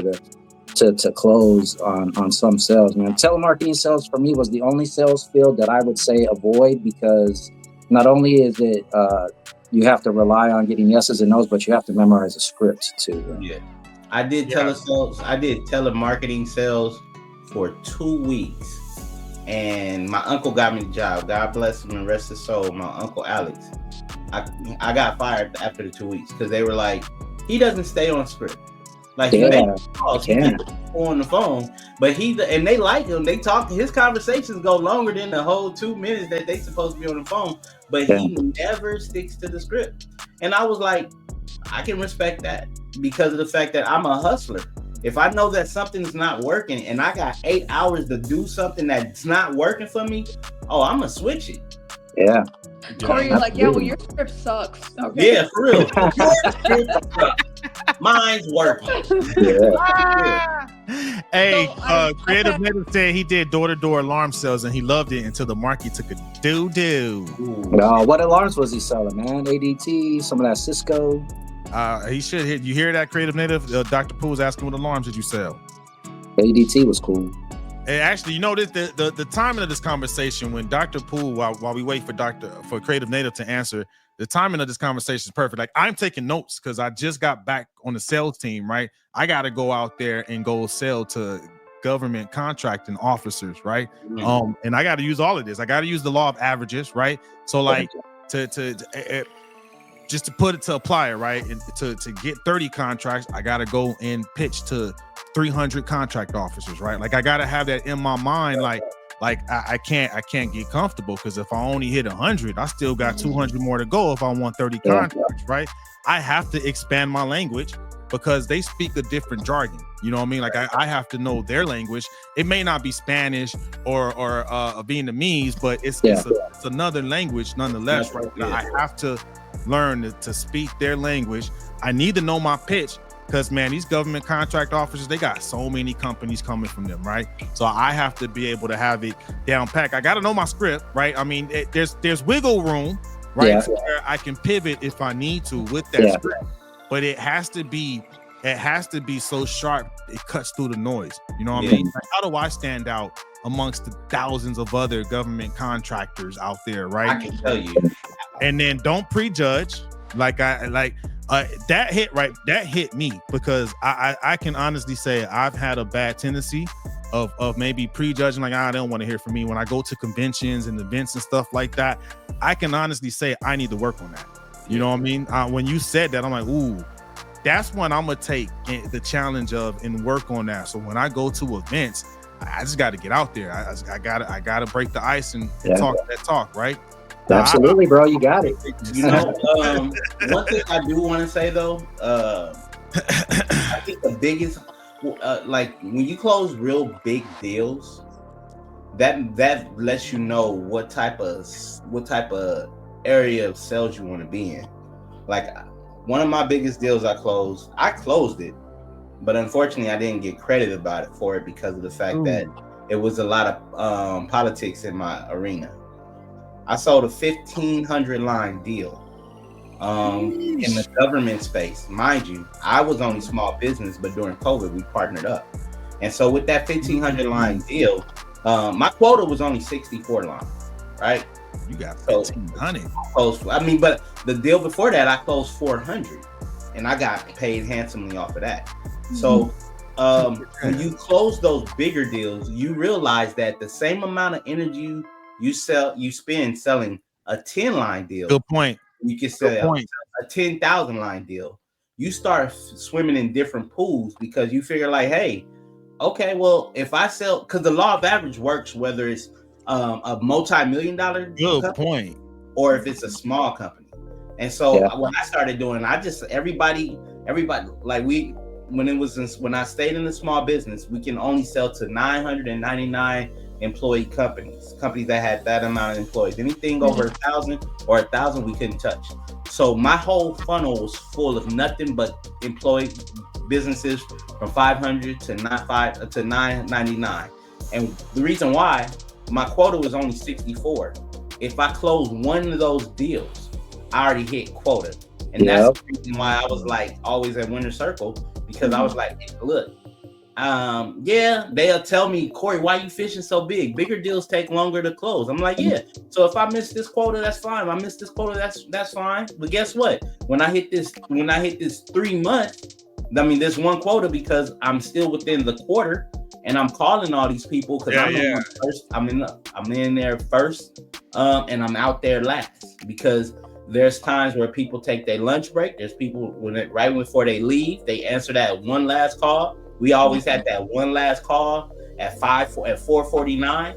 to close on some sales. Man, telemarketing sales for me was the only sales field that I would say avoid, because not only is it you have to rely on getting yeses and nos, but you have to memorize a script too.
Yeah, I did telemarketing sales for 2 weeks, and my uncle got me the job. God bless him and rest his soul. My uncle Alex. I got fired after the 2 weeks because they were like, he doesn't stay on script. Like he makes calls, he gets on the phone, but they like him. They talk. His conversations go longer than the whole 2 minutes that they supposed to be on the phone. But he never sticks to the script, and I was like, I can respect that because of the fact that I'm a hustler. If I know that something's not working and I got 8 hours to do something that's not working for me, I'm gonna switch it.
Yeah.
Corey, you're like, well, your script sucks.
Okay. Yeah, for real. Your script sucks. Mine's working.
Yeah. Hey, Creative Native said he did door-to-door alarm sales and he loved it until the market took a doo-doo.
What alarms was he selling, man? ADT, some of that Cisco.
He should hit. You hear that, Creative Native? Dr. Pooh's asking what alarms did you sell?
ADT was cool.
Hey, actually, you know, the timing of this conversation, when Dr. Pooh, while we wait for Creative Native to answer, the timing of this conversation is perfect. Like, I'm taking notes because I just got back on the sales team, right? I got to go out there and go sell to government contracting officers, right? And I got to use all of this. I got to use the law of averages, right? So, like, just to put it to apply it, right? And to get 30 contracts, I got to go and pitch to 300 contract officers, right? Like, I got to have that in my mind. Like I can't get comfortable, because if I only hit 100, I still got 200 more to go if I want 30 contracts, right? I have to expand my language because they speak a different jargon. You know what I mean? Like, I have to know their language. It may not be Spanish or Vietnamese, but it's another language nonetheless, right? Yeah. I have to learn to speak their language. I need to know my pitch, because, man, these government contract officers, they got so many companies coming from them, right? So I have to be able to have it down packed. I got to know my script, right? I mean, there's wiggle room, right? Yeah. Where I can pivot if I need to with that script, but it has to be so sharp it cuts through the noise. You know what I mean? Like, how do I stand out amongst the thousands of other government contractors out there, right?
I can tell you.
And then don't prejudge. That hit me, because I can honestly say I've had a bad tendency of maybe prejudging, like, I don't want to hear from me when I go to conventions and events and stuff like that. I can honestly say I need to work on that. You know what I mean? When you said that, I'm like, ooh, that's when I'm gonna take the challenge of and work on that. So when I go to events, I just got to get out there. I gotta break the ice and talk that talk, right?
Absolutely, bro. You got it.
You know, one thing I do want to say though, I think the biggest, like, when you close real big deals, that lets you know what type of area of sales you want to be in. Like, one of my biggest deals I closed it, but unfortunately, I didn't get credit about it for it because of the fact that it was a lot of politics in my arena. I sold a 1,500 line deal in the government space. Mind you, I was only small business, but during COVID, we partnered up. And so with that 1,500 line deal, my quota was only 64 lines, right?
You got 1,500.
I mean, but the deal before that, I closed 400, and I got paid handsomely off of that. So when you close those bigger deals, you realize that the same amount of energy you spend selling a 10 line deal.
Good point.
You can sell a 10,000 line deal. You start swimming in different pools because you figure like, hey, okay, well, if I sell, because the law of average works whether it's a multi-million dollar
point,
or if it's a small company. And so when I started doing, everybody like when I stayed in the small business, we can only sell to 999 employee companies that had that amount of employees. Anything over 1,000 or 1,000 we couldn't touch. So my whole funnel was full of nothing but employee businesses from 500 to 999. And the reason why my quota was only 64. If I closed one of those deals, I already hit quota. And that's the reason why I was like always at Winner Circle, because I was like, look, they'll tell me, Corey, why are you fishing so big? Bigger deals take longer to close. I'm like, yeah. So if I miss this quota, that's fine. If I miss this quota, that's fine. But guess what? When I hit this 3 months, I mean, this one quota, because I'm still within the quarter, and I'm calling all these people because I'm in there first, and I'm out there last, because there's times where people take their lunch break. There's people right before they leave, they answer that one last call. We always had that one last call at 4:49.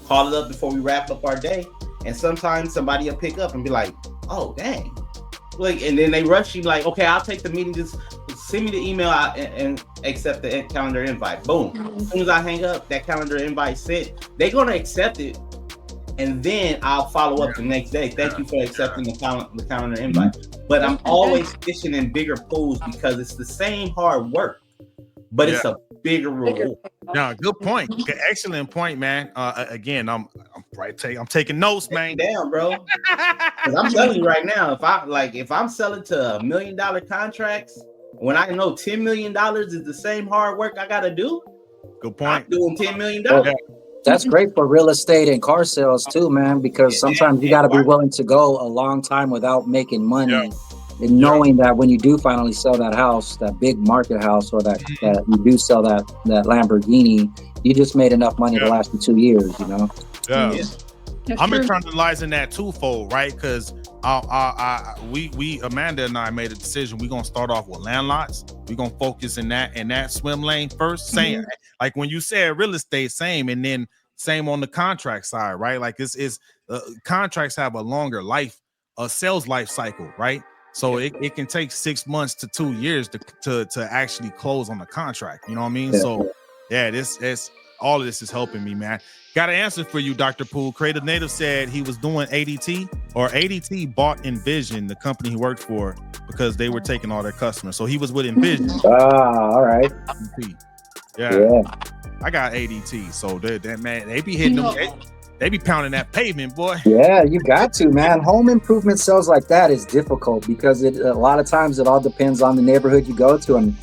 Call it up before we wrap up our day, and sometimes somebody will pick up and be like, "Oh, dang!" Like, and then they rush you like, "Okay, I'll take the meeting. Just send me the email and accept the calendar invite." Boom. As soon as I hang up, that calendar invite sent. They're gonna accept it, and then I'll follow up the next day. Thank you for accepting the calendar invite. But I'm always fishing in bigger pools because it's the same hard work, but it's a bigger reward.
No, good point. Excellent point, man. Again, I'm taking notes, man.
Damn, bro. Because I'm telling you right now, if I'm selling to $1 million contracts, when I know $10 million is the same hard work I gotta do,
good point.
I'm doing $10 million.
That's great for real estate and car sales too, man, because sometimes you got to be willing to go a long time without making money. And knowing that when you do finally sell that house, that big market house, or that you do sell that Lamborghini, you just made enough money to last you 2 years, you know?
I'm internalizing that twofold, right? Because we Amanda and I made a decision. We're gonna start off with land lots. We're gonna focus in that swim lane first. Same, like when you said real estate, same, and then same on the contract side, right? Like this contracts have a longer life, a sales life cycle, right? So it can take 6 months to 2 years to actually close on the contract. You know what I mean? So this all of this is helping me, man. Got an answer for you, Dr. Poole. Creative Native said he was doing ADT, or ADT bought Envision, the company he worked for, because they were taking all their customers. So he was with Envision.
All right.
Yeah. I got ADT. So that man, they be hitting them. They be pounding that pavement, boy.
Yeah, you got to, man. Home improvement sales like that is difficult because a lot of times it all depends on the neighborhood you go to. And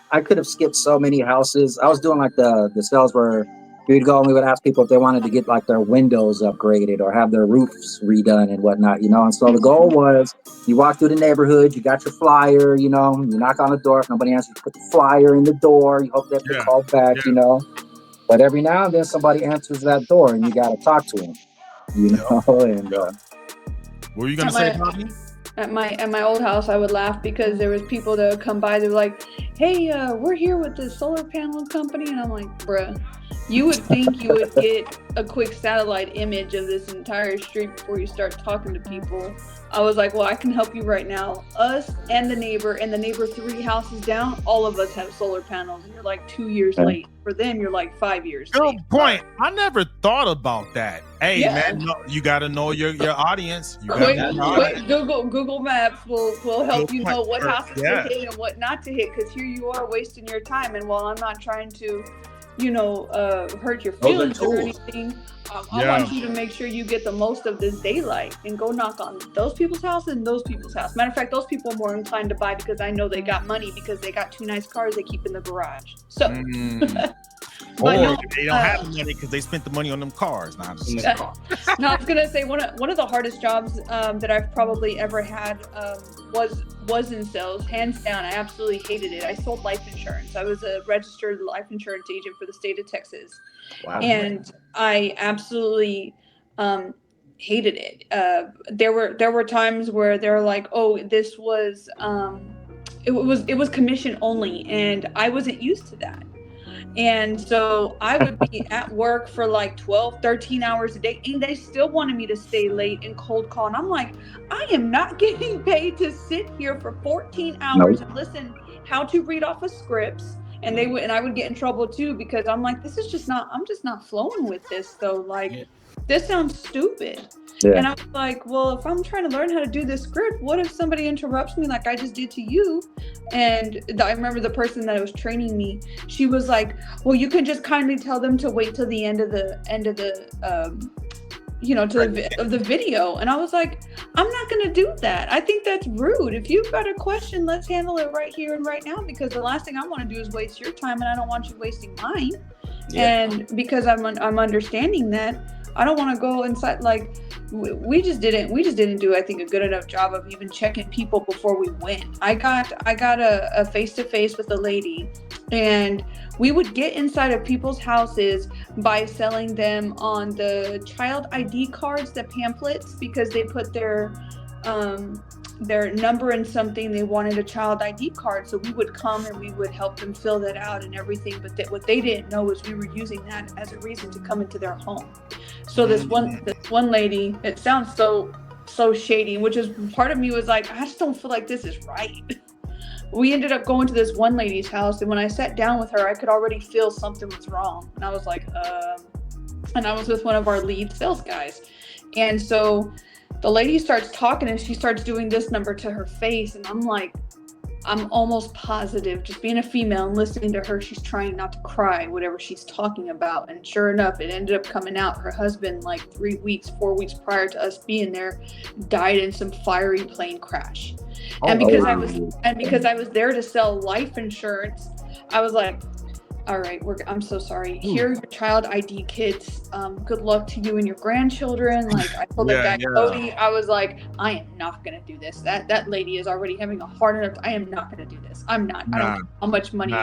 I could have skipped so many houses. I was doing like the sales where we'd go and we would ask people if they wanted to get like their windows upgraded or have their roofs redone and whatnot, you know. And so the goal was you walk through the neighborhood, you got your flyer, you know, you knock on the door. If nobody answers, you put the flyer in the door. You hope that they call back, you know. But every now and then somebody answers that door and you got to talk to them, you know. And
what were you going to say, Bobby?
At my old house, I would laugh because there was people that would come by. They're like, "Hey, we're here with the solar panel company," and I'm like, "Bruh, You would think you would get a quick satellite image of this entire street before you start talking to people. I was like, well, I can help you right now. Us and the neighbor 3 houses down, all of us have solar panels, and you're like 2 years late. For them, you're like 5 years
Good
late.
point. I never thought about that. Hey,
Yeah.
man, no, you got to know your audience. You
Quick,
gotta know your audience.
Google Maps will help
Good
you
point.
know what houses
Yeah.
to hit and what not to hit. Because here you are wasting your time, and while I'm not trying to, hurt your
Those are
feelings or
tools.
anything, I want you to make sure you get the most of this daylight and go knock on those people's houses and those people's house. Matter of fact, those people are more inclined to buy because I know they got money because they got 2 nice cars they keep in the garage. So.
Or
no,
they don't have the money because they spent the money on them cars. Nah,
No, I was gonna say one of the hardest jobs that I've probably ever had was in sales, hands down. I absolutely hated it. I sold life insurance. I was a registered life insurance agent for the state of Texas,
Wow.
and I absolutely hated it. There were times where they're like, "Oh, this was it was commission only," and I wasn't used to that. And so I would be at work for like 12, 13 hours a day, and they still wanted me to stay late and cold call. And I'm like, I am not getting paid to sit here for 14 hours and listen how to read off of scripts. And I would get in trouble too, because I'm like, I'm just not flowing with this though. Like, this sounds stupid. Yeah. And I was like, well, if I'm trying to learn how to do this script, what if somebody interrupts me like I just did to you? And I remember the person that was training me, she was like, well, you can just kindly tell them to wait till the end of the the video. And I was like, I'm not going to do that. I think that's rude. If you've got a question, let's handle it right here and right now, because the last thing I want to do is waste your time, and I don't want you wasting mine. Yeah. And because I'm understanding that, I don't want to go inside. Like, we just didn't do, I think, a good enough job of even checking people before we went. I got a face-to-face with a lady, and we would get inside of people's houses by selling them on the child ID cards, the pamphlets, because they put their number in something. They wanted a child ID card, so we would come and we would help them fill that out and everything. But what they didn't know was we were using that as a reason to come into their home. So this one lady, it sounds so shady, which is part of me was like, I just don't feel like this is right. We ended up going to this one lady's house, and when I sat down with her, I could already feel something was wrong. And I was like, and I was with one of our lead sales guys. And so the lady starts talking, and she starts doing this number to her face. And I'm like, I'm almost positive, just being a female and listening to her, she's trying not to cry, whatever she's talking about. And sure enough, it ended up coming out. Her husband, like 4 weeks prior to us being there, died in some fiery plane crash. And because I was there to sell life insurance, I was like, all right, I'm so sorry. Here are your child ID kids. Good luck to you and your grandchildren. Like, I told that guy, Cody, I was like, I am not going to do this. That lady is already having a hard enough. I am not going to do this. I'm not. I don't know how much money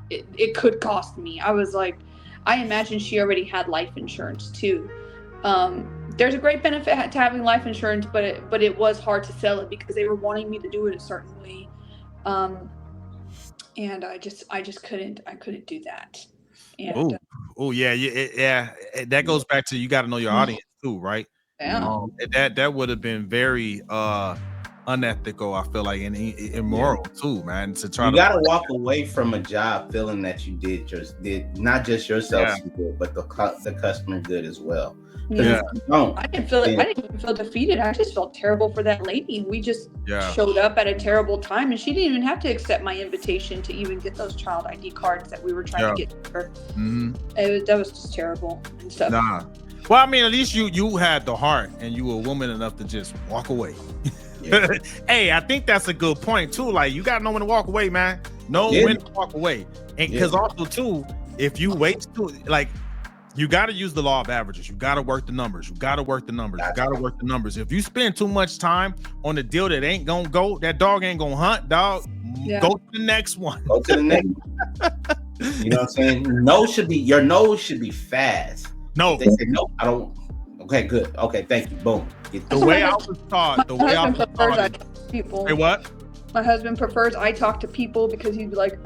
it could cost me. I was like, I imagine she already had life insurance too. There's a great benefit to having life insurance, but it was hard to sell it because they were wanting me to do it a certain way. And I just couldn't do that. And,
that goes back to, you got to know your audience too, right?
Yeah.
That would have been very unethical, I feel like, and immoral too, man. You
gotta walk away from a job feeling that you did not just yourself good, but the customer good as well.
Yeah. I didn't even feel defeated. I just felt terrible for that lady. We just showed up at a terrible time, and she didn't even have to accept my invitation to even get those child ID cards that we were trying to get to her. Mm-hmm. That was just terrible and stuff.
Nah. Well, I mean, at least you had the heart, and you were a woman enough to just walk away. Yeah. Hey, I think that's a good point too. Like, you gotta know when to walk away, man. Know when to walk away, and because also too, if you wait too, like, you got to use the law of averages. You got to work the numbers. If you spend too much time on a deal that ain't gonna go, that dog ain't gonna hunt, dog. Yeah. Go to the next one.
Go to the next one. You know what I'm saying? Your no should be fast.
No.
If they say no, I don't. Okay, good. Okay, thank you. Boom.
The way I was taught.
People.
Hey, what?
My husband prefers I talk to people because he'd be like,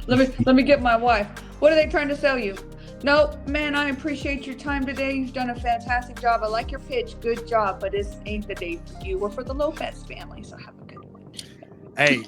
let me get my wife. What are they trying to sell you? Nope, man, I appreciate your time today. You've done a fantastic job. I like your pitch. Good job, but this ain't the day for you or for the Lopez family. So have a good one.
Hey,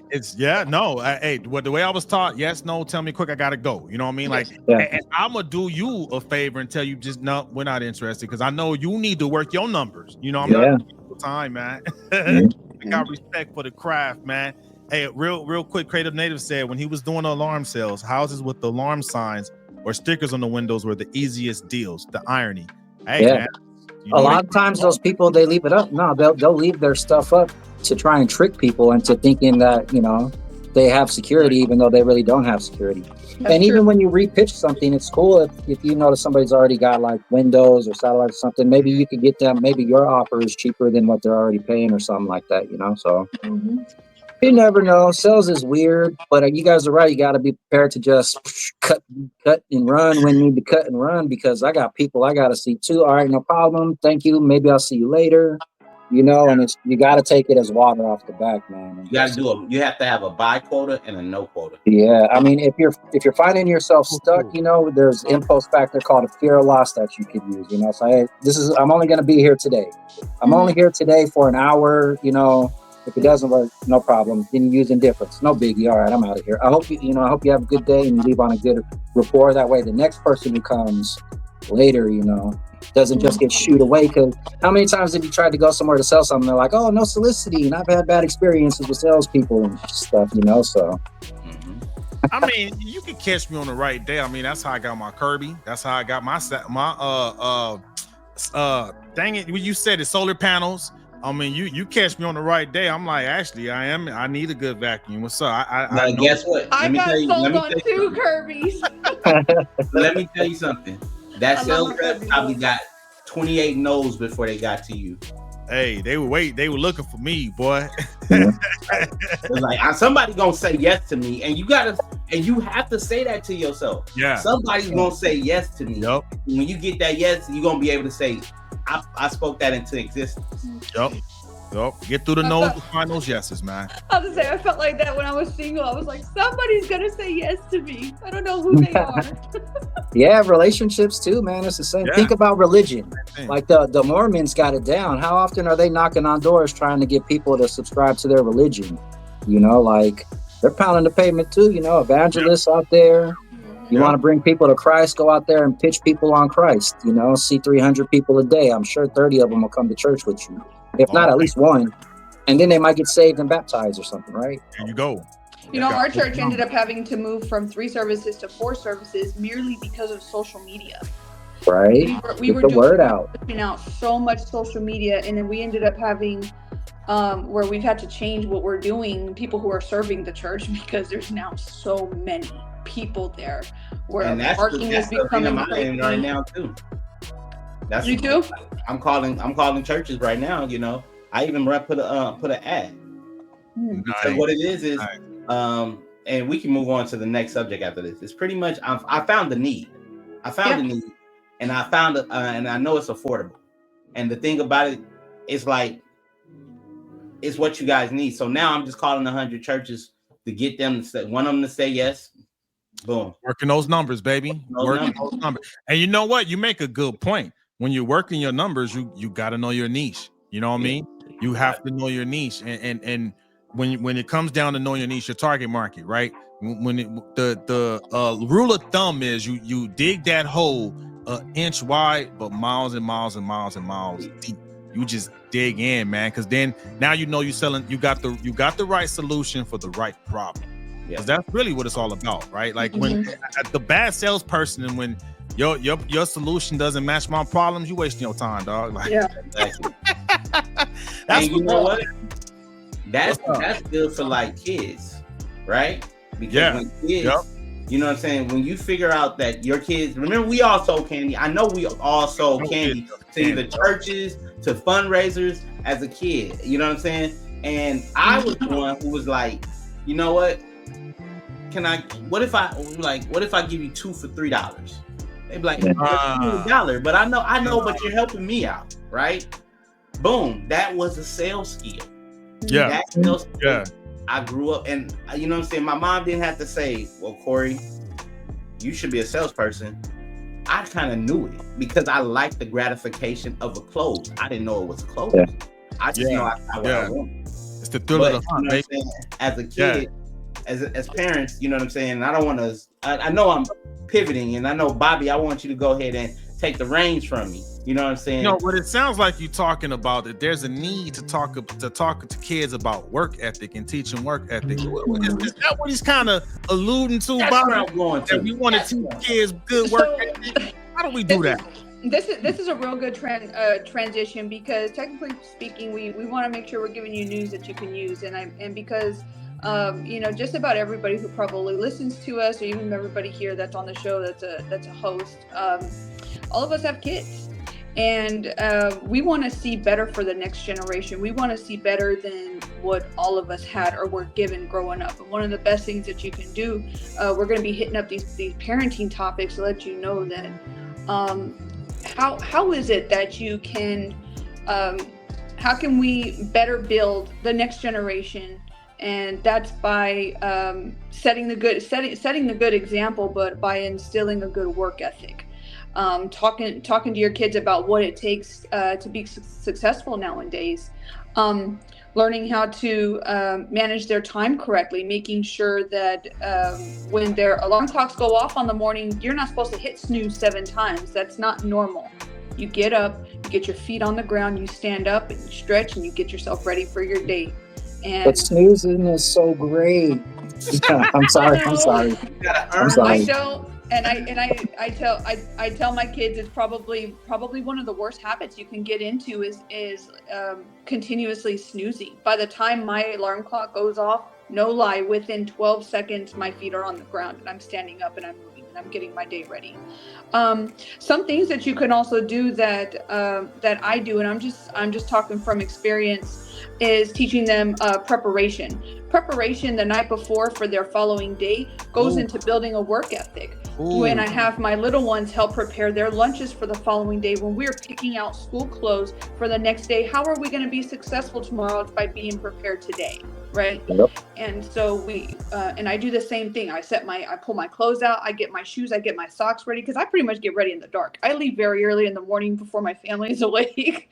what the way I was taught, yes, no, tell me quick, I gotta go. You know what I mean? Like,
Yeah.
and I'm gonna do you a favor and tell you just no, we're not interested because I know you need to work your numbers. You know, I'm not time, man. I got respect for the craft, man. Hey, real quick, Creative Native said when he was doing alarm sales, houses with the alarm signs or stickers on the windows were the easiest deals. The irony. Hey, man.
A lot of times those people, they leave it up. No, they'll leave their stuff up to try and trick people into thinking that, you know, they have security, even though they really don't have security. That's true. Even when you repitch something, it's cool if you notice somebody's already got like windows or satellite or something, maybe you could get them, maybe your offer is cheaper than what they're already paying or something like that, you know? So you never know. Sales is weird, but you guys are right. You got to be prepared to just cut and run when you need to cut and run, because I got people I got to see too. All right, no problem. Thank you. Maybe I'll see you later. You know, and you got to take it as water off the back, man.
You got to you have to have a buy quota and a no quota.
Yeah, I mean, if you're finding yourself stuck, you know, there's impulse factor called a fear of loss that you could use. You know, so hey, I'm only going to be here today. I'm only here today for an hour. You know, if it doesn't work, no problem. Then you use indifference. No biggie. All right, I'm out of here. I hope you have a good day and you leave on a good rapport. That way, the next person who comes later, you know, doesn't just get shooed away. Because how many times have you tried to go somewhere to sell something? They're like, oh, no soliciting. I've had bad experiences with salespeople and stuff, you know, so.
I mean, you can catch me on the right day. I mean, that's how I got my Kirby. That's how I got my dang it, when you said it, solar panels. I mean, you catch me on the right day. I'm like, actually, I need a good vacuum. What's up?
I guess what?
I got sold on 2 Kirby's.
Let me tell you something. That sales rep probably got 28 no's before they got to you.
Hey, they were looking for me, boy.
It's like somebody gonna say yes to me, and you have to say that to yourself.
Yeah,
somebody's gonna say yes to me.
Yep.
When you get that yes, you're gonna be able to say, I spoke that into existence.
Yep. Get through the no's to find those yeses, man.
I was gonna say, I felt like that when I was single. I was like, somebody's gonna say yes to me. I don't know who they are.
Yeah, relationships too, man. It's the same. Yeah. Think about religion. Like the Mormons got it down. How often are they knocking on doors trying to get people to subscribe to their religion? You know, like they're pounding the pavement too. You know, evangelists out there. You want to bring people to Christ, go out there and pitch people on Christ. You know, see 300 people a day. I'm sure 30 of them will come to church with you. If not, at least one. And then they might get saved and baptized or something, right?
There you go.
You know, our church ended up having to move from 3 services to 4 services merely because of social media.
Right.
We were
the word out.
Putting out so much social media, and then we ended up having where we've had to change what we're doing, people who are serving the church, because there's now so many people there where parking is becoming
right now too. That's
you too.
I'm calling churches right now. You know, I even put an ad. So what it is, and we can move on to the next subject after this. It's pretty much I found the need. I found the need, and I found it, and I know it's affordable. And the thing about it, it's like it's what you guys need. So now I'm just calling 100 churches to get them to say, one of them to say yes. Boom.
Working those numbers, baby. Working those numbers. And you know what? You make a good point. When you're working your numbers, you got to know your niche. You know what I mean? You have to know your niche. And when it comes down to knowing your niche, your target market, right? When the rule of thumb is you dig that hole an inch wide, but miles and miles and miles and miles deep. You just dig in, man. Because then now you know you got the right solution for the right problem. Because that's really what it's all about, right? Like when the bad salesperson and when your solution doesn't match my problems, you wasting your time, dog. Like,
exactly. That's you know what? That's good for like kids, right? Because when kids, you know what I'm saying? When you figure out that your kids, remember we all sold candy. I know we all sold candy to either churches, to fundraisers as a kid. You know what I'm saying? And I was the one who was like, you know what? What if I give you 2 for $3? They'd be like, $1, but I know, but you're helping me out, right? Boom. That was a sales skill.
Yeah.
I grew up, and you know what I'm saying, my mom didn't have to say, well, Corey, you should be a salesperson. I kind of knew it because I liked the gratification of a close. I didn't know it was closed.
Yeah.
I just know I got what I wanted.
It's the thrill of the hunt, baby.
You know as a kid, as parents, you know what I'm saying? I don't want to, I know I'm pivoting, and I know, Bobby, I want you to go ahead and take the reins from me. You know what I'm saying?
No, but it sounds like you talking about that there's a need to talk to kids about work ethic and teaching work ethic. Is that what he's kind of alluding to?
That's where I'm going to.
That we want to teach kids good work ethic. How do we do that?
This is a real good transition, because technically speaking, we want to make sure we're giving you news that you can use, and because you know, just about everybody who probably listens to us, or even everybody here that's on the show that's a host, all of us have kids. And we want to see better for the next generation. We want to see better than what all of us had or were given growing up. And one of the best things that you can do, we're going to be hitting up these parenting topics to let you know that how is it that you can, how can we better build the next generation? And that's by setting the good example, but by instilling a good work ethic. Talking to your kids about what it takes to be successful nowadays, learning how to manage their time correctly, making sure that when their alarm clocks go off on the morning, you're not supposed to hit snooze 7 times. That's not normal. You get up, you get your feet on the ground, you stand up and you stretch, and you get yourself ready for your day. And
but snoozing is so great. I'm sorry.
I don't. And I tell my kids it's probably one of the worst habits you can get into is continuously snoozing. By the time my alarm clock goes off, no lie, within 12 seconds my feet are on the ground and I'm standing up and I'm moving and I'm getting my day ready. Some things that you can also do that I do, and I'm just talking from experience, is teaching them preparation. Preparation the night before for their following day goes into building a work ethic. When I have my little ones help prepare their lunches for the following day, when we're picking out school clothes for the next day, how are we going to be successful tomorrow? It's by being prepared today, right?
Yep.
And so we and I do the same thing. I pull my clothes out, I get my shoes, I get my socks ready, because I pretty much get ready in the dark. I leave very early in the morning before my family is awake.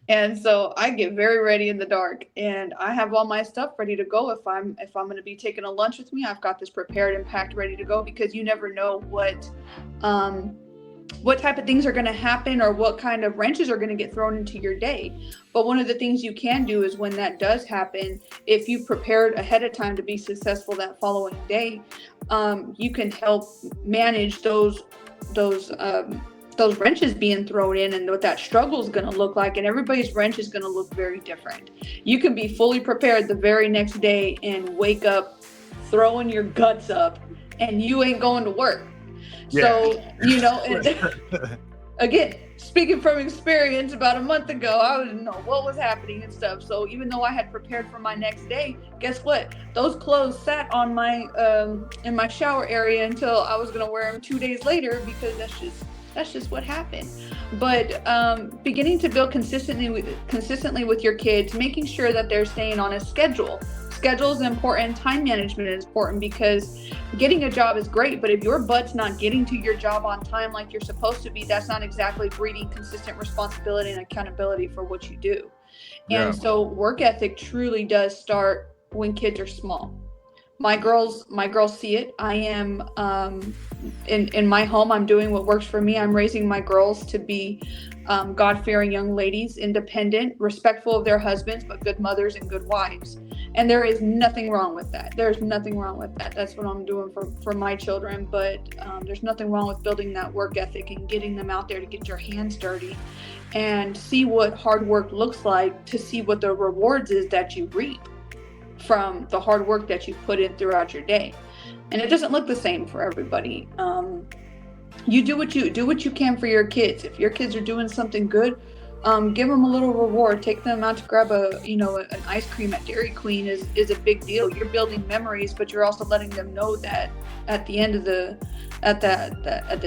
And so I get very ready in the dark, and I have all my stuff ready to go. If I'm going to be taking a lunch with me, I've got this prepared and packed, ready to go, because you never know what type of things are going to happen or what kind of wrenches are going to get thrown into your day. But one of the things you can do is, when that does happen, if you prepared ahead of time to be successful that following day, you can help manage those wrenches being thrown in, and what that struggle is going to look like. And everybody's wrench is going to look very different. You can be fully prepared the very next day and wake up throwing your guts up, and you ain't going to work. Yeah. So, you know, again, speaking from experience, about a month ago, I didn't know what was happening and stuff. So even though I had prepared for my next day, guess what? Those clothes sat on my in my shower area until I was going to wear them 2 days later, because that's just what happened. But beginning to build consistently with your kids, making sure that they're staying on a schedule. Schedule is important. Time management is important, because getting a job is great, but if your butt's not getting to your job on time like you're supposed to be, that's not exactly breeding consistent responsibility and accountability for what you do. And so work ethic truly does start when kids are small. My girls see it. I am in my home, I'm doing what works for me. I'm raising my girls to be God-fearing young ladies, independent, respectful of their husbands, but good mothers and good wives. And there is nothing wrong with that. There's nothing wrong with that. That's what I'm doing for my children. But there's nothing wrong with building that work ethic and getting them out there to get your hands dirty and see what hard work looks like, to see what the rewards is that you reap from the hard work that you put in throughout your day. And it doesn't look the same for everybody. You do what you can for your kids. If your kids are doing something good, give them a little reward. Take them out to grab an ice cream at Dairy Queen is a big deal. You're building memories, but you're also letting them know that at the end of the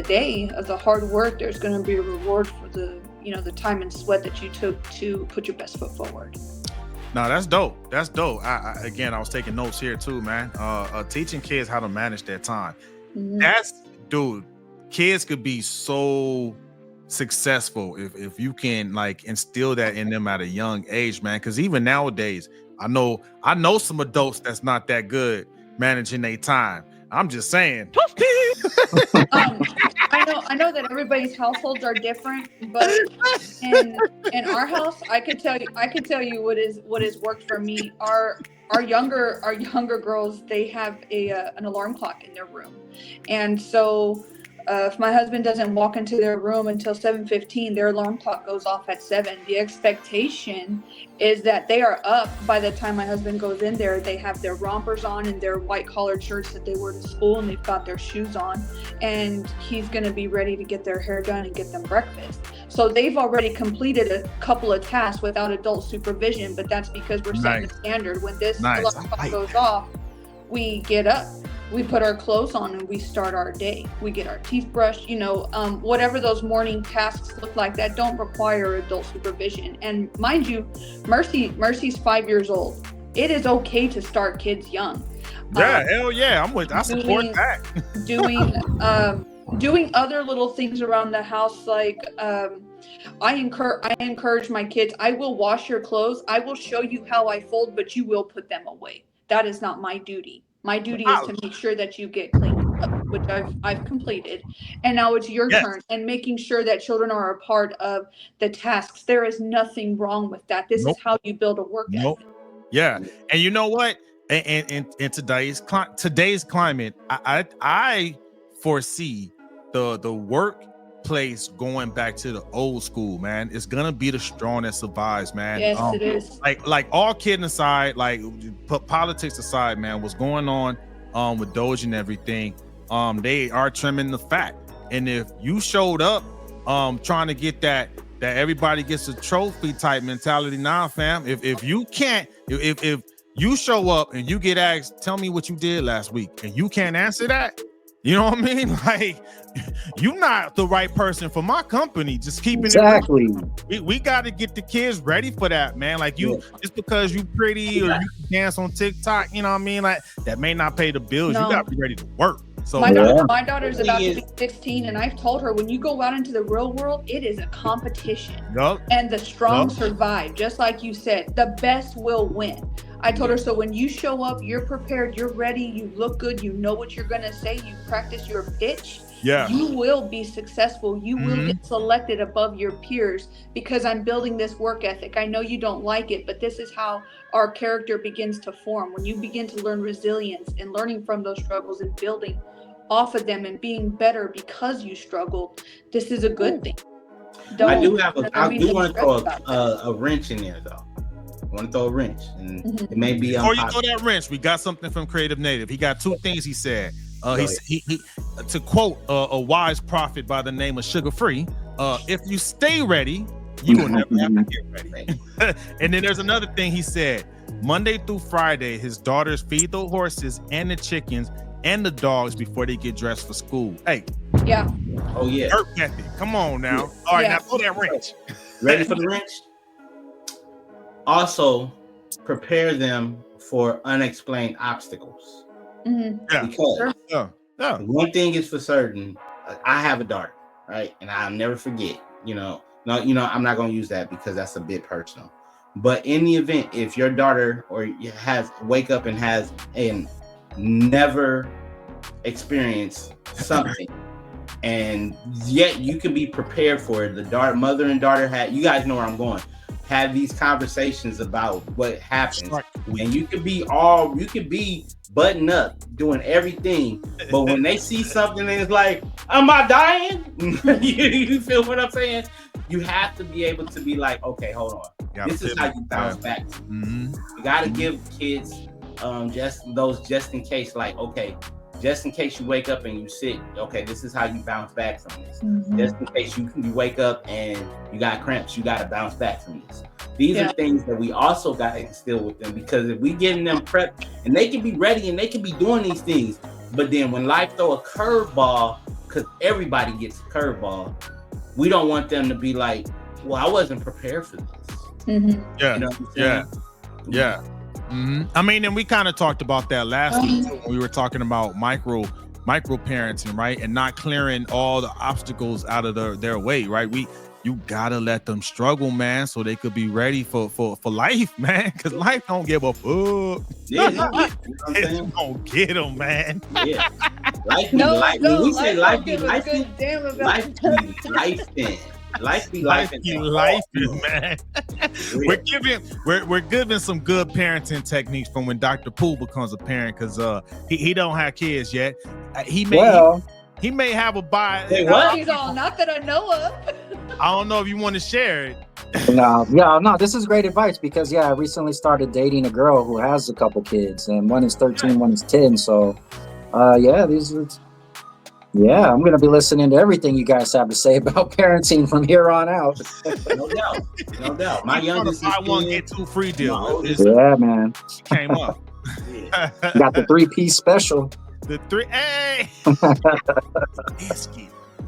day of the hard work, there's going to be a reward for the time and sweat that you took to put your best foot forward.
No, that's dope. That's dope. Again, I was taking notes here too, man. Teaching kids how to manage their time. That's, dude, kids could be so successful if you can like instill that in them at a young age, man. Because even nowadays, I know some adults that's not that good managing their time. I'm just saying.
I know that everybody's households are different, but in our house, I could tell you what has worked for me. Our younger girls, they have an alarm clock in their room, and so if my husband doesn't walk into their room until 7:15, their alarm clock goes off at 7. The expectation is that they are up by the time my husband goes in there. They have their rompers on and their white collared shirts that they wear to school, and they've got their shoes on, and he's going to be ready to get their hair done and get them breakfast. So they've already completed a couple of tasks without adult supervision, but that's because we're setting the standard. When this alarm clock goes off, we get up, we put our clothes on, and we start our day. We get our teeth brushed, whatever those morning tasks look like that don't require adult supervision. And mind you, Mercy's 5 years old. It is okay to start kids young.
Yeah, hell yeah, I support that.
Doing other little things around the house, like I encourage my kids. I will wash your clothes. I will show you how I fold, but you will put them away. That is not my duty. My duty is to make sure that you get cleaned up, which I've completed. And now it's your turn, and making sure that children are a part of the tasks. There is nothing wrong with that. This is how you build a work ethic.
Yeah. And you know what? In today's climate, I foresee the workplace going back to the old school, man. It's gonna be the strong that survives, man.
Yes, it is.
Like all kidding aside, like put politics aside, man, what's going on with Doge and everything, they are trimming the fat. And if you showed up trying to get that everybody gets a trophy type mentality, nah, fam. If you can't, if you show up and you get asked, tell me what you did last week, and you can't answer that, you know what I mean? Like, you're not the right person for my company. Just keeping it. We got to get the kids ready for that, man. Like just because you pretty or you can dance on TikTok, you know what I mean? Like that may not pay the bills. No. You got to be ready to work. So
my daughter's about to be 16, and I've told her, when you go out into the real world, it is a competition. And the strong survive. Just like you said, the best will win. I told her, so when you show up, you're prepared, you're ready, you look good, you know what you're gonna say, you practice your pitch, you will be successful. You will get selected above your peers, because I'm building this work ethic. I know you don't like it, but this is how our character begins to form. When you begin to learn resilience and learning from those struggles and building off of them and being better because you struggled, this is a good thing.
I do want to throw a wrench in there, though. I want to throw a wrench, and it may be
before you throw that wrench, we got something from Creative Native. He got two things he said. He to quote a wise prophet by the name of Sugar Free, if you stay ready, you will never have to get ready. And then there's another thing he said: Monday through Friday, his daughters feed the horses and the chickens and the dogs before they get dressed for school. Hey,
oh yeah,
work ethic. Come on now. All right, now throw that wrench.
Ready for the wrench? Also, prepare them for unexplained obstacles. Because one thing is for certain, I have a daughter, right? And I'll never forget, I'm not going to use that because that's a bit personal. But in the event, if your daughter wake up and has never experienced something, and yet you can be prepared for it. The mother and daughter you guys know where I'm going. Have these conversations about what happens, and you could be button up doing everything, but when they see something and it's like, am I dying? You feel what I'm saying? You have to be able to be like, okay, hold on, this is how you bounce back. You got to give kids just in case, like, okay, just in case you wake up and you sick, okay, this is how you bounce back from this. Just in case you wake up and you got cramps, you got to bounce back from this. These are things that we also got to instill with them, because if we getting them prepped, and they can be ready and they can be doing these things, but then when life throw a curveball, because everybody gets a curveball, we don't want them to be like, well, I wasn't prepared for this.
Yeah. I mean, and we kind of talked about that last week when we were talking about micro parenting, right? And not clearing all the obstacles out of their way, right? You gotta let them struggle, man, so they could be ready for life, man. Because life don't give a fuck.
Yeah, you know what I'm
It's
saying?
gonna get them, man.
Yeah. Life be
No,
life.
no,
When we say life be
don't give a
life,
good damn about
life be life in. Life be life in.
Man. We're giving some good parenting techniques from when Dr. Pooh becomes a parent, because he don't have kids yet. He may have a buy.
Hey, what?
He's all, not that I know of.
I don't know if you want to share it.
No, this is great advice because I recently started dating a girl who has a couple kids, and one is 13, one is 10. So I'm gonna be listening to everything you guys have to say about parenting from here on out.
No doubt. My youngest is
buy one get two free deal.
Yeah, man.
Came up.
Got the 3-piece special.
The 3. Hey.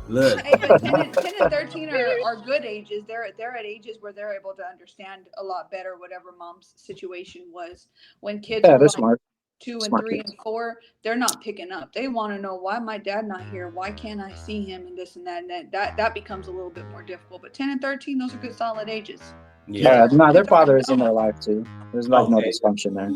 Look.
Hey, but 10 and 13 are good ages. They're at ages where they're able to understand a lot better whatever mom's situation was. When kids were like
smart.
2 and 3 and 4, they're not picking up. They want to know, why my dad not here? Why can't I see him? And this and that. And that becomes a little bit more difficult. But 10 and 13, those are good solid ages.
Yeah, their father is in their life too. There's no dysfunction there.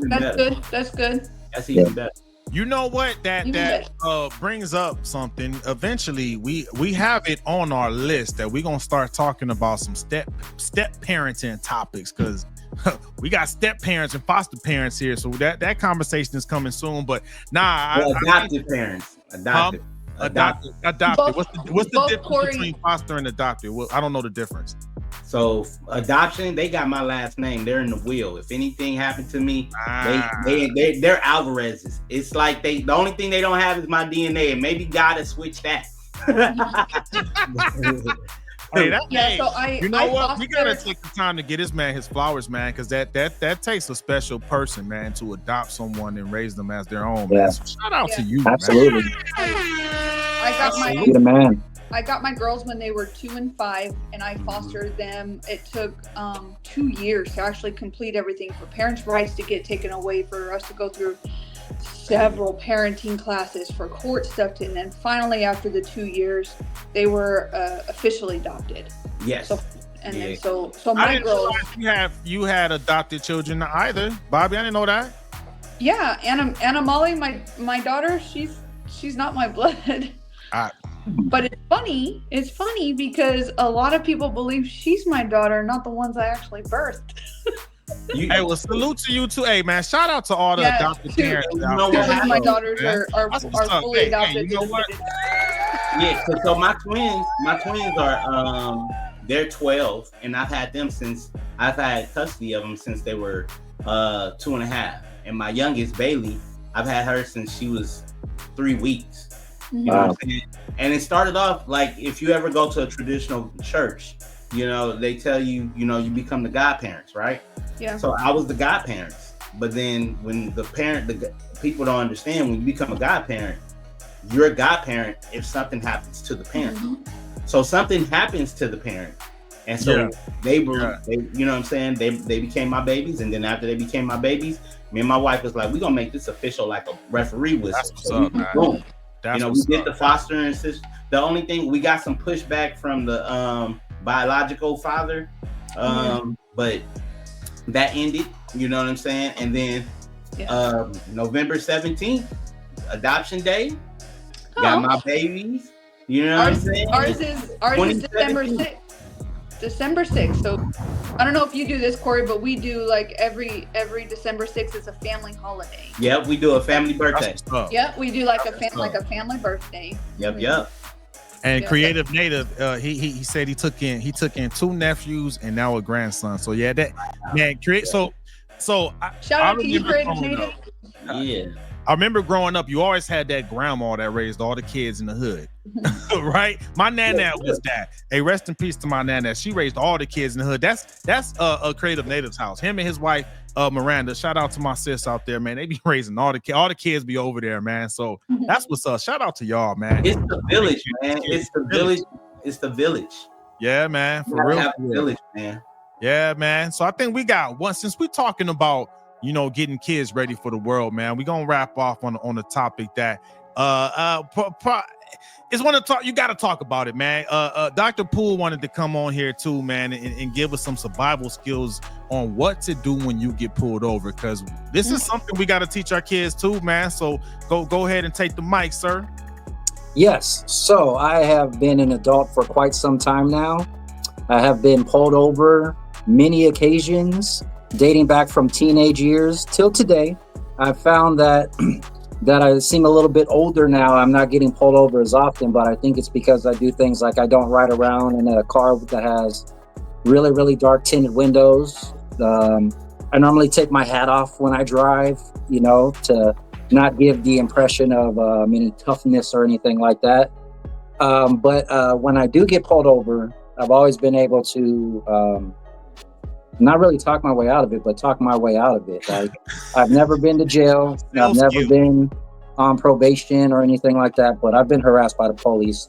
That's good.
That's even better.
You know what? That brings up something. Eventually, we have it on our list that we're gonna start talking about some step parenting topics, because we got step parents and foster parents here. So that conversation is coming soon. But
adopted parents. Adopted. What's the difference between foster and adopted? Well, I don't know the difference. So adoption, they got my last name. They're in the will. If anything happened to me, they're Alvarez's. It's like the only thing they don't have is my DNA, and maybe God has switched that.
You know what? We gotta take the time to get this man his flowers, man, because that takes a special person, man, to adopt someone and raise them as their own. Man. So shout out to you,
absolutely.
Man. I got my girls when they were 2 and 5, and I fostered them. It took 2 years to actually complete everything, for parents' rights to get taken away, for us to go through several parenting classes, for court stuff, and then finally after the 2 years, they were officially adopted. Yes. So my girls.
You had adopted children either, Bobby? I didn't know that.
Yeah, Anna Molly, my daughter, she's not my blood. But it's funny because a lot of people believe she's my daughter, not the ones I actually birthed.
Hey, well, salute to you too. Hey, man, shout out to all the adopted parents.
My daughters are fully adopted.
You know what? Yeah, so my twins are they're 12, and I've had custody of them since they were 2.5. And my youngest, Bailey, I've had her since she was 3 weeks. You know what I'm saying? And it started off like, if you ever go to a traditional church, they tell you, you become the godparents, right? Yeah. So I was the godparents. But then when the people don't understand, when you become a godparent, you're a godparent if something happens to the parent. Mm-hmm. So something happens to the parent. And so they you know what I'm saying? They became my babies. And then after they became my babies, me and my wife was like, we're going to make this official, like a referee whistle. That's what's up, man. Boom. We did the foster and sister. The only thing, we got some pushback from the biological father, but that ended. You know what I'm saying? And then November 17th, adoption day. Got my babies. You know what I'm saying?
Ours is December 6th. December 6th. So I don't know if you do this, Corey, but we do like every December 6th is a family holiday.
Yep, we do a family birthday.
Yep, we do like a family birthday.
Yep.
And Creative Native, he said he took in 2 nephews and now a grandson. So yeah, that man create. So
shout out to you, Creative Native.
Yeah.
I remember growing up, you always had that grandma that raised all the kids in the hood, right? My nana was that. Hey, rest in peace to my nana. She raised all the kids in the hood. That's a Creative Native's house. Him and his wife, Miranda. Shout out to my sis out there, man. They be raising all the kids be over there, man. So that's what's up. Shout out to y'all, man.
It's the village, man. It's the village. It's the village.
Yeah, man. For real.
Have a village, man.
Yeah, man. So I think we got one, since we're talking about, getting kids ready for the world, man. We're gonna wrap off on the topic that it's one to talk. You got to talk about it, man. Dr. Poole wanted to come on here too, man, and give us some survival skills on what to do when you get pulled over, because this is something we got to teach our kids too, man. So go ahead and take the mic, sir.
Yes. So I have been an adult for quite some time now. I have been pulled over many occasions, dating back from teenage years till today. I found that that I seem a little bit older now. I'm not getting pulled over as often, but I think it's because I do things like I don't ride around in a car that has really, really dark tinted windows. I normally take my hat off when I drive, to not give the impression of any toughness or anything like that. But when I do get pulled over, I've always been able to not really talk my way out of it, but talk my way out of it. Like, I've never been to jail. I've never been on probation or anything like that, but I've been harassed by the police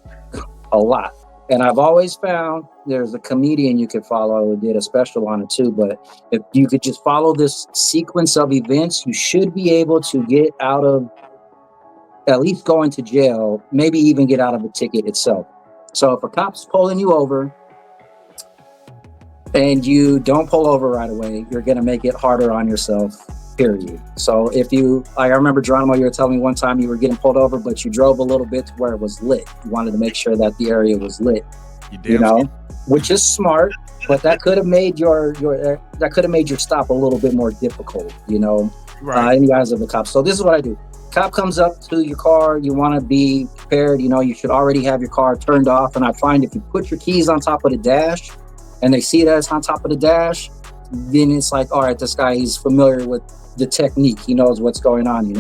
a lot. And I've always found, there's a comedian you could follow who did a special on it too, but if you could just follow this sequence of events, you should be able to get out of at least going to jail, maybe even get out of the ticket itself. So if a cop's pulling you over and you don't pull over right away, you're going to make it harder on yourself, period. So if you, I remember, Geronimo, you were telling me one time you were getting pulled over, but you drove a little bit to where it was lit. You wanted to make sure that the area was lit, which is smart, but that could have made your stop a little bit more difficult,
right.
In the eyes of the cops. So this is what I do. Cop comes up to your car, you want to be prepared, you should already have your car turned off. And I find if you put your keys on top of the dash and they see that it's on top of the dash, then it's like, all right, this guy, he's familiar with the technique. He knows what's going on,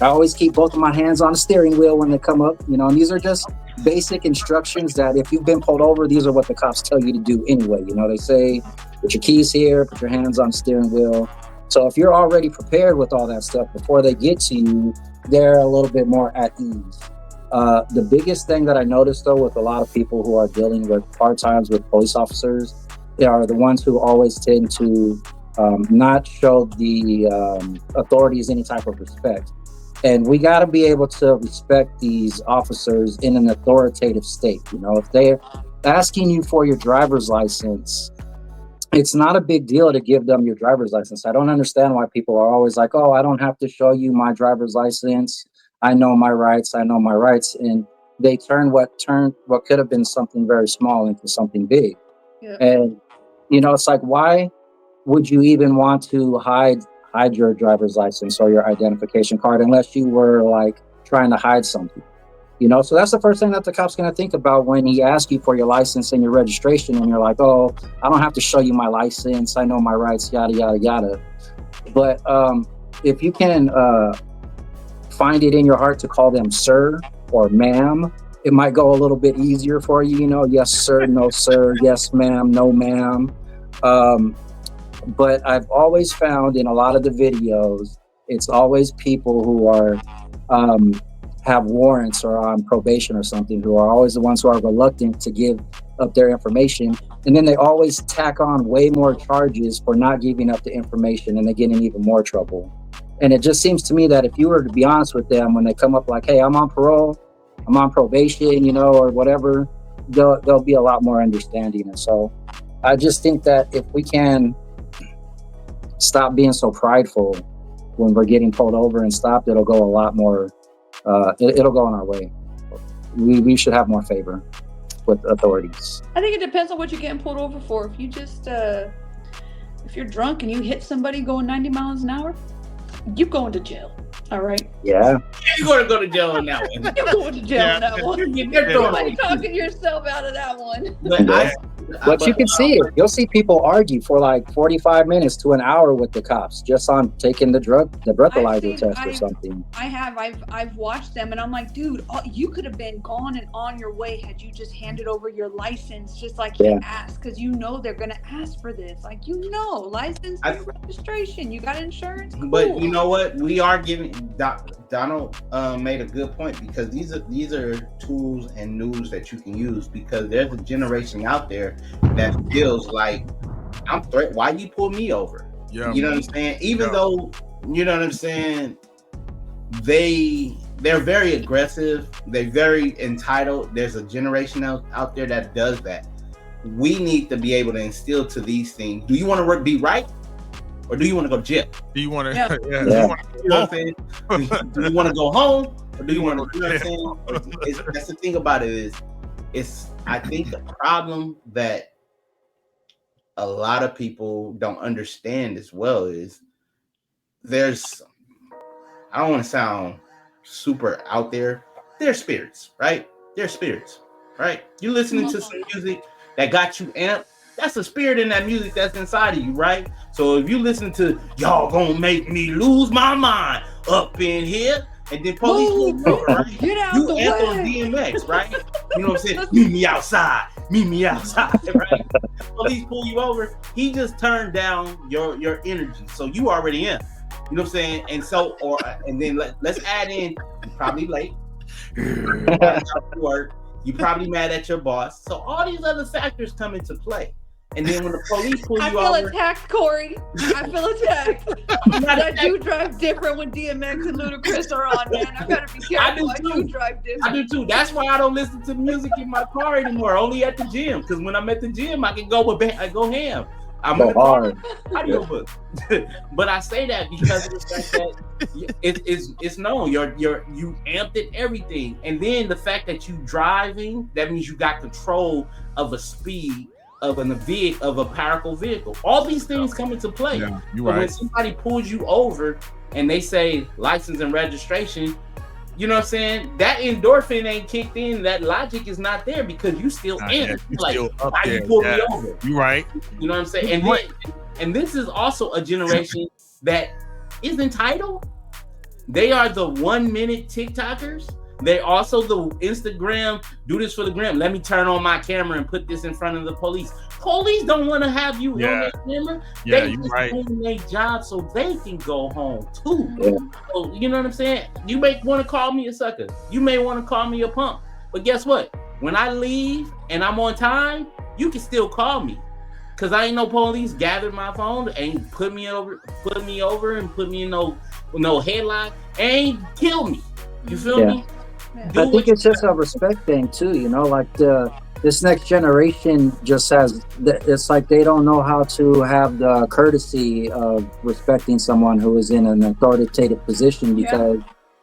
I always keep both of my hands on the steering wheel when they come up, and these are just basic instructions that if you've been pulled over, these are what the cops tell you to do anyway. They say, put your keys here, put your hands on the steering wheel. So if you're already prepared with all that stuff before they get to you, they're a little bit more at ease. The biggest thing that I noticed, though, with a lot of people who are dealing with hard times with police officers, they are the ones who always tend to not show the authorities any type of respect. And we got to be able to respect these officers in an authoritative state. If they're asking you for your driver's license, it's not a big deal to give them your driver's license. I don't understand why people are always like, oh, I don't have to show you my driver's license. I know my rights. And they turn what could have been something very small into something big.
Yeah.
And, it's like, why would you even want to hide your driver's license or your identification card unless you were like trying to hide something? So that's the first thing that the cop's going to think about when he asks you for your license and your registration, and you're like, oh, I don't have to show you my license. I know my rights, yada, yada, yada. But if you can find it in your heart to call them sir or ma'am, it might go a little bit easier for you. Yes, sir, no, sir. Yes, ma'am, no, ma'am. But I've always found in a lot of the videos, it's always people who are have warrants or on probation or something, who are always the ones who are reluctant to give up their information. And then they always tack on way more charges for not giving up the information, and they get in even more trouble. And it just seems to me that if you were to be honest with them when they come up like, hey, I'm on parole, I'm on probation, or whatever, they'll be a lot more understanding. And so I just think that if we can stop being so prideful when we're getting pulled over and stopped, it'll go a lot more, it'll go in our way. We should have more favor with authorities.
I think it depends on what you're getting pulled over for. If you just, if you're drunk and you hit somebody going 90 miles an hour, you going to jail. All right.
Yeah.
You're going to go to jail on that one.
You're going to jail on that one. You're
like
talking yourself out of that one.
But you can see it. You'll see people argue for like 45 minutes to an hour with the cops just on taking the breathalyzer test or something.
I've watched them, and I'm like, dude, you could have been gone and on your way had you just handed over your license, just like he asked, because they're gonna ask for this. Like, license, registration, you got insurance. Cool.
But you know what? We are giving Donald made a good point, because these are tools and news that you can use, because there's a generation out there that feels like Why you pull me over?
Yeah,
You know what I'm saying? Even
Yeah.
though, you know what I'm saying, they're very aggressive, they're very entitled. There's a generation out there that does that. We need to be able to instill to these things. Do you want to be right, or do you want to go to jail?
Do you want to?
Yeah.
You know what I'm saying? Do you want to go home, or do you want to? You know what I'm saying? That's the thing about it is I think the problem that a lot of people don't understand as well is I don't want to sound super out there. They're spirits, right? They're spirits, right? You listening to some music that got you amped. That's a spirit in that music that's inside of you, right? So if you listen to y'all gonna make me lose my mind up in here, and then police pull you over, right?
Get out
You
the
amp on
way.
DMX, right? You know what I'm saying? Meet me outside, right? Police pull you over. He just turned down your energy, so you already in. You know what I'm saying? And so, and then let's add in, you're probably late. You probably mad at your boss. So all these other factors come into play. And then when the police pull you over,
I feel attacked, Corey. I feel attacked. That you drive different when DMX and Ludacris are on, man. I gotta be careful. I do drive different.
I do too. That's why I don't listen to music in my car anymore. Only at the gym. Because when I'm at the gym, I can go ham. I'm in the car. But I say that because of the fact that it's known. You amped at everything, and then the fact that you driving, that means you got control of a speed of a powerful vehicle. All these things come into play.
Yeah, you're
right.
When
somebody pulls you over and they say license and registration, you know what I'm saying? That endorphin ain't kicked in. That logic is not there because you still in. Like, why you pull me over?
You're right.
You know what I'm saying? And this is also a generation that is entitled. They are the 1 minute TikTokers. They also the Instagram, do this for the gram. Let me turn on my camera and put this in front of the police. Police don't want to have you on their camera. They just doing their job so they can go home too. Yeah. So you know what I'm saying? You may want to call me a sucker. You may want to call me a punk. But guess what? When I leave and I'm on time, you can still call me. Cause I ain't no police gathered my phone, ain't put me over and put me in no headlock, ain't kill me. You feel me?
I think it's just a respect thing too, you know, like this next generation just it's like they don't know how to have the courtesy of respecting someone who is in an authoritative position because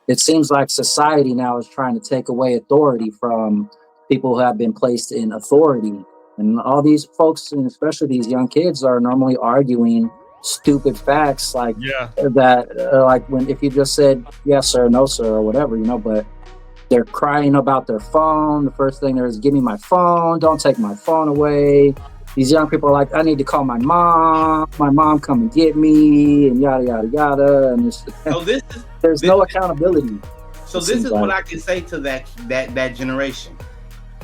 it seems like society now is trying to take away authority from people who have been placed in authority. And all these folks, and especially these young kids, are normally arguing stupid facts like that, like if you just said yes sir, no sir, or whatever, you know, but they're crying about their phone. The first thing there is, give me my phone. Don't take my phone away. These young people are like, I need to call my mom. My mom come and get me, and yada, yada, yada. And there's no accountability.
So this is what I can say to that generation.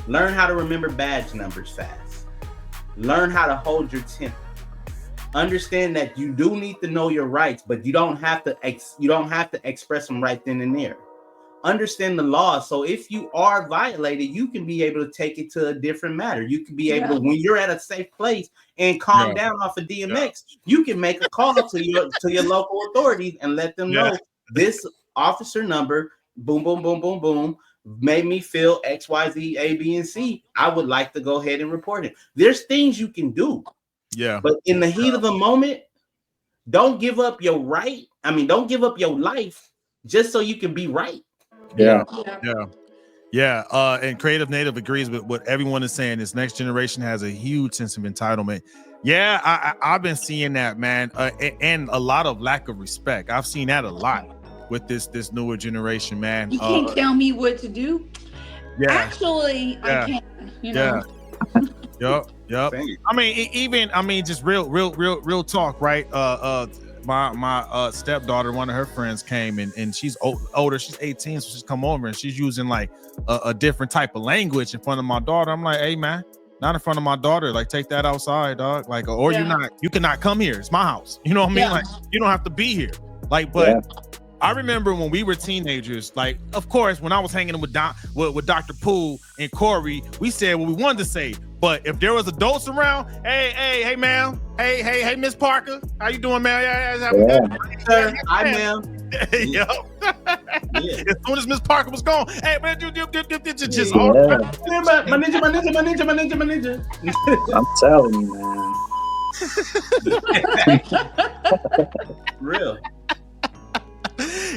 Learn how to remember badge numbers fast. Learn how to hold your temper. Understand that you do need to know your rights, but you don't have to express them right then and there. Understand the law. So if you are violated, you can be able to take it to a different matter. You can be able to, when you're at a safe place and calm down off of DMX, you can make a call to your local authorities and let them know this officer number, boom, boom, boom, boom, boom, made me feel XYZ, A, B, and C. I would like to go ahead and report it. There's things you can do. Yeah. But in the heat of the moment, don't give up your right. I mean, don't give up your life just so you can be right.
And Creative Native agrees with what everyone is saying. This next generation has a huge sense of entitlement. I've been seeing that, man, and a lot of lack of respect. I've seen that a lot with this newer generation, man.
You can't tell me what to do. Actually, I can't. You know.
Yep. I mean, just real talk, right? My stepdaughter, one of her friends came and she's older. She's 18, so she's come over and she's using like a different type of language in front of my daughter. I'm like, hey man, not in front of my daughter. Like, take that outside, dog. Like, or you cannot come here. It's my house. You know what I mean? Like, you don't have to be here. Like, but I remember when we were teenagers, like, of course, when I was hanging with Dr. Poole and Corey, we said what we wanted to say. But if there was adults around, hey, man, Hey, Miss Parker, how you doing, man?
Yeah.
Sir, I ma'am.
Yo.
Yeah.
As soon as Miss Parker was gone, hey man, just
Yeah.
all
My ninja.
I'm telling you, man.
Real.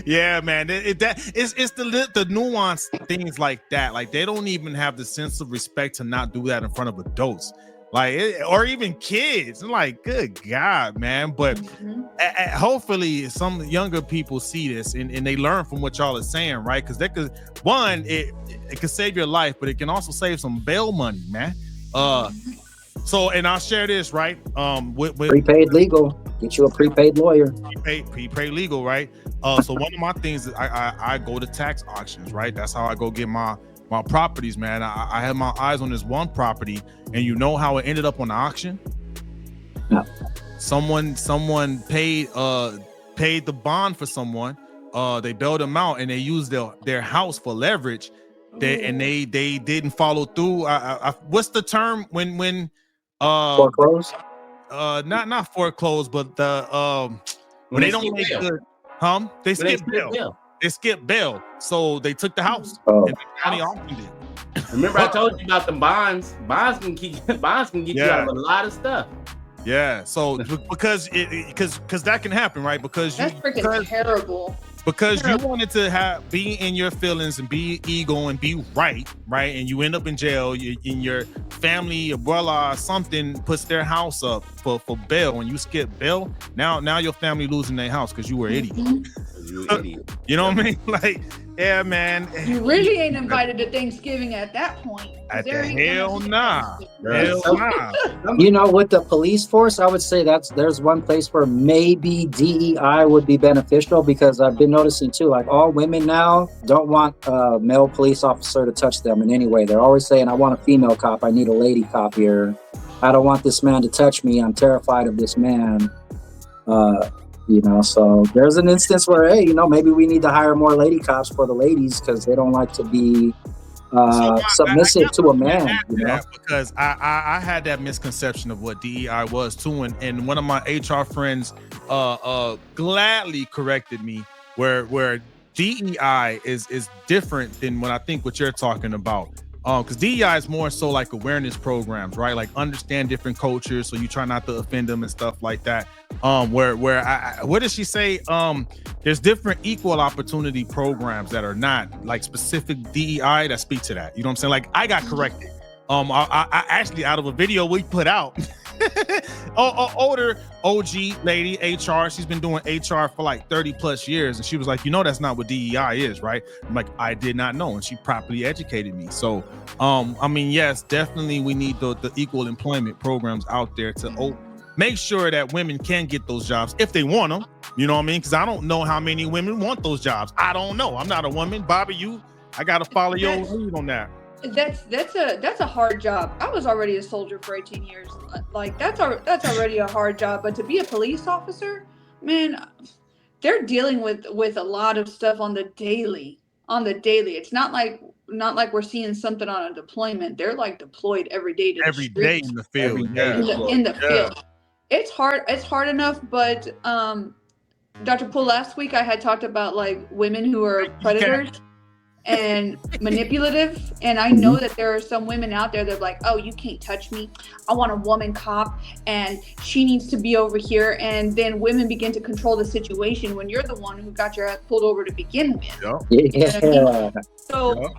Yeah, man. It's the nuanced things like that. Like they don't even have the sense of respect to not do that in front of adults, or even kids. I'm like, good God, man. But hopefully some younger people see this and they learn from what y'all are saying, right? Because it could save your life, but it can also save some bail money, man. So, and I'll share this, right? With
Prepaid legal. Get you a prepaid lawyer.
Prepaid legal, right? So one of my things is I go to tax auctions, right? That's how I go get my properties, man. I had my eyes on this one property, and you know how it ended up on the auction?
No.
Someone paid the bond for someone. They bailed them out, and they used their house for leverage. They didn't follow through. What's the term when
Foreclosed?
Not foreclosed, but when they don't make good, they skip bail. They skip bail, so they took the house and the county auctioned it.
Remember, I told you about the bonds. Bonds can get you out of a lot of stuff.
Yeah, so because that can happen, right? Because
that's freaking terrible.
Because you wanted to be in your feelings and be ego and be right, and you end up in jail. In your family, your brother, or something puts their house up for bail, and you skip bail. Now your family losing their house because you were an idiot.
You an idiot.
You know what I mean? Like, yeah, man.
You really ain't invited to Thanksgiving at that point.
Hell nah.
You know, with the police force, I would say there's one place where maybe DEI would be beneficial, because I've been noticing too, like all women now don't want a male police officer to touch them in any way. They're always saying, I want a female cop. I need a lady cop here. I don't want this man to touch me. I'm terrified of this man. So there's an instance where, hey, maybe we need to hire more lady cops for the ladies, because they don't like to be submissive to a man.
Because I had that misconception of what DEI was too, and one of my HR friends gladly corrected me where DEI is different than what you're talking about. Because DEI is more so like awareness programs, right? Like understand different cultures, so you try not to offend them and stuff like that. What did she say? There's different equal opportunity programs that are not like specific DEI that speak to that. You know what I'm saying? Like I got corrected. I actually, out of a video we put out, older OG lady, HR, she's been doing HR for like 30 plus years, and she was like, that's not what DEI is, right? I'm like, I did not know, and she properly educated me. So yes, definitely we need the equal employment programs out there to make sure that women can get those jobs if they want them. You know what I mean? Because I don't know how many women want those jobs. I don't know. I'm not a woman. Bobby, I gotta follow your lead on that.
That's a hard job. I was already a soldier for 18 years. Like that's already a hard job. But to be a police officer, man, they're dealing with a lot of stuff on the daily. It's not like we're seeing something on a deployment. They're like deployed every day to
every day in the field.
In the field. It's hard enough, but Dr. Poole, last week I had talked about like women who are predators and manipulative, and I know that there are some women out there that are like, oh, you can't touch me, I want a woman cop and she needs to be over here, and then women begin to control the situation when you're the one who got your ass pulled over to begin with.
Yeah.
So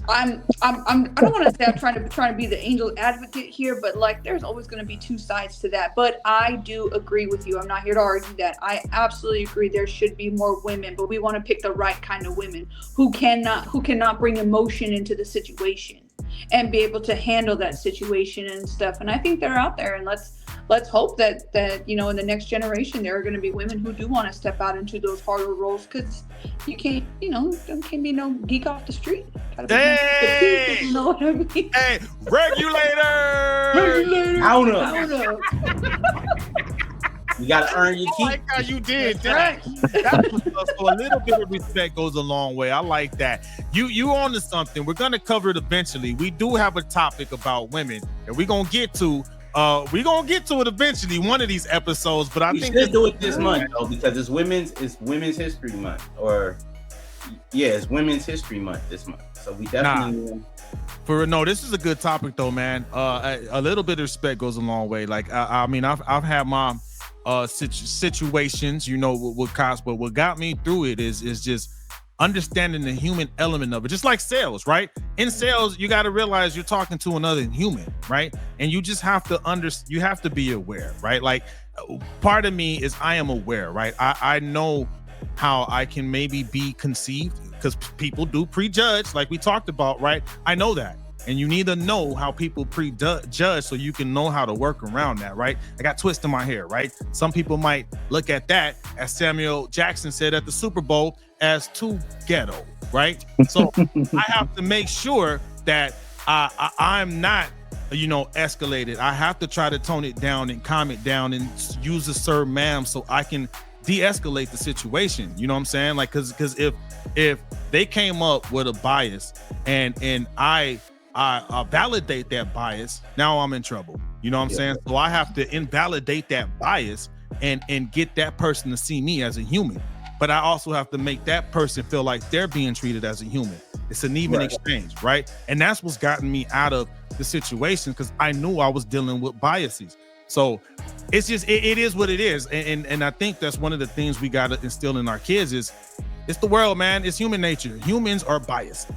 I don't want to say I'm trying to be the angel advocate here, but like there's always going to be two sides to that. But I do agree with you. I'm not here to argue that. I absolutely agree there should be more women, but we want to pick the right kind of women who cannot bring emotion into the situation and be able to handle that situation and stuff. And I think they're out there, and let's hope that in the next generation there are going to be women who do want to step out into those harder roles, because you can't there can't be no geek off the street.
Hey,
you know what I mean?
Hey, regulator.
Count up. You gotta earn your keep.
I like how you did that. So a little bit of respect goes a long way. I like that. You on to something. We're gonna cover it eventually. We do have a topic about women that we're gonna get to. we gonna get to it eventually, one of these episodes. But I
we
think
should do it this month though, because it's Women's History Month, it's Women's History Month this month. So we definitely.
This is a good topic though, man. A little bit of respect goes a long way. Like I mean, I've had my situations, with cops, but what got me through it is just understanding the human element of it. Just like sales, right? In sales, you got to realize you're talking to another human, right? And you just have to you have to be aware, right? Like part of me is I am aware, right? I know how I can maybe be conceived, because people do prejudge, like we talked about, right? I know that. And you need to know how people prejudge so you can know how to work around that, right? I got twists in my hair, right? Some people might look at that, as Samuel Jackson said at the Super Bowl, as too ghetto, right? So I have to make sure that I'm not, escalated. I have to try to tone it down and calm it down and use the sir, ma'am, so I can de-escalate the situation. You know what I'm saying? Like, because if they came up with a bias and I validate that bias, now I'm in trouble. You know what I'm saying? So I have to invalidate that bias and get that person to see me as a human. But I also have to make that person feel like they're being treated as a human. It's an even exchange, right? And that's what's gotten me out of the situation, because I knew I was dealing with biases. So it's just, it is what it is. And I think that's one of the things we got to instill in our kids is, it's the world, man. It's human nature. Humans are biased.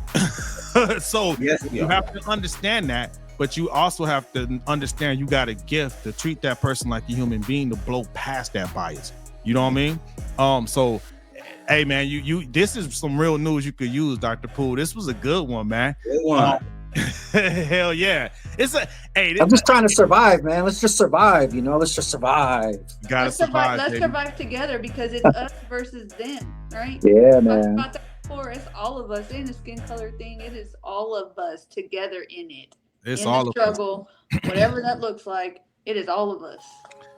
So you have to understand that, but you also have to understand you got a gift to treat that person like a human being, to blow past that bias. You know what I mean? So, hey, man, you this is some real news you could use, Dr. Poole. This was a good one, man.
Good one.
Hell yeah.
I'm just trying to survive, man. Let's just survive, Let's just survive.
You gotta survive.
Let's survive together, because it's us versus them, right?
Yeah, man.
About that before, it's all of us. It ain't a skin color thing. It is all of us together in it.
It's
in
all
the
of
struggle, whatever that looks like. It is all of us.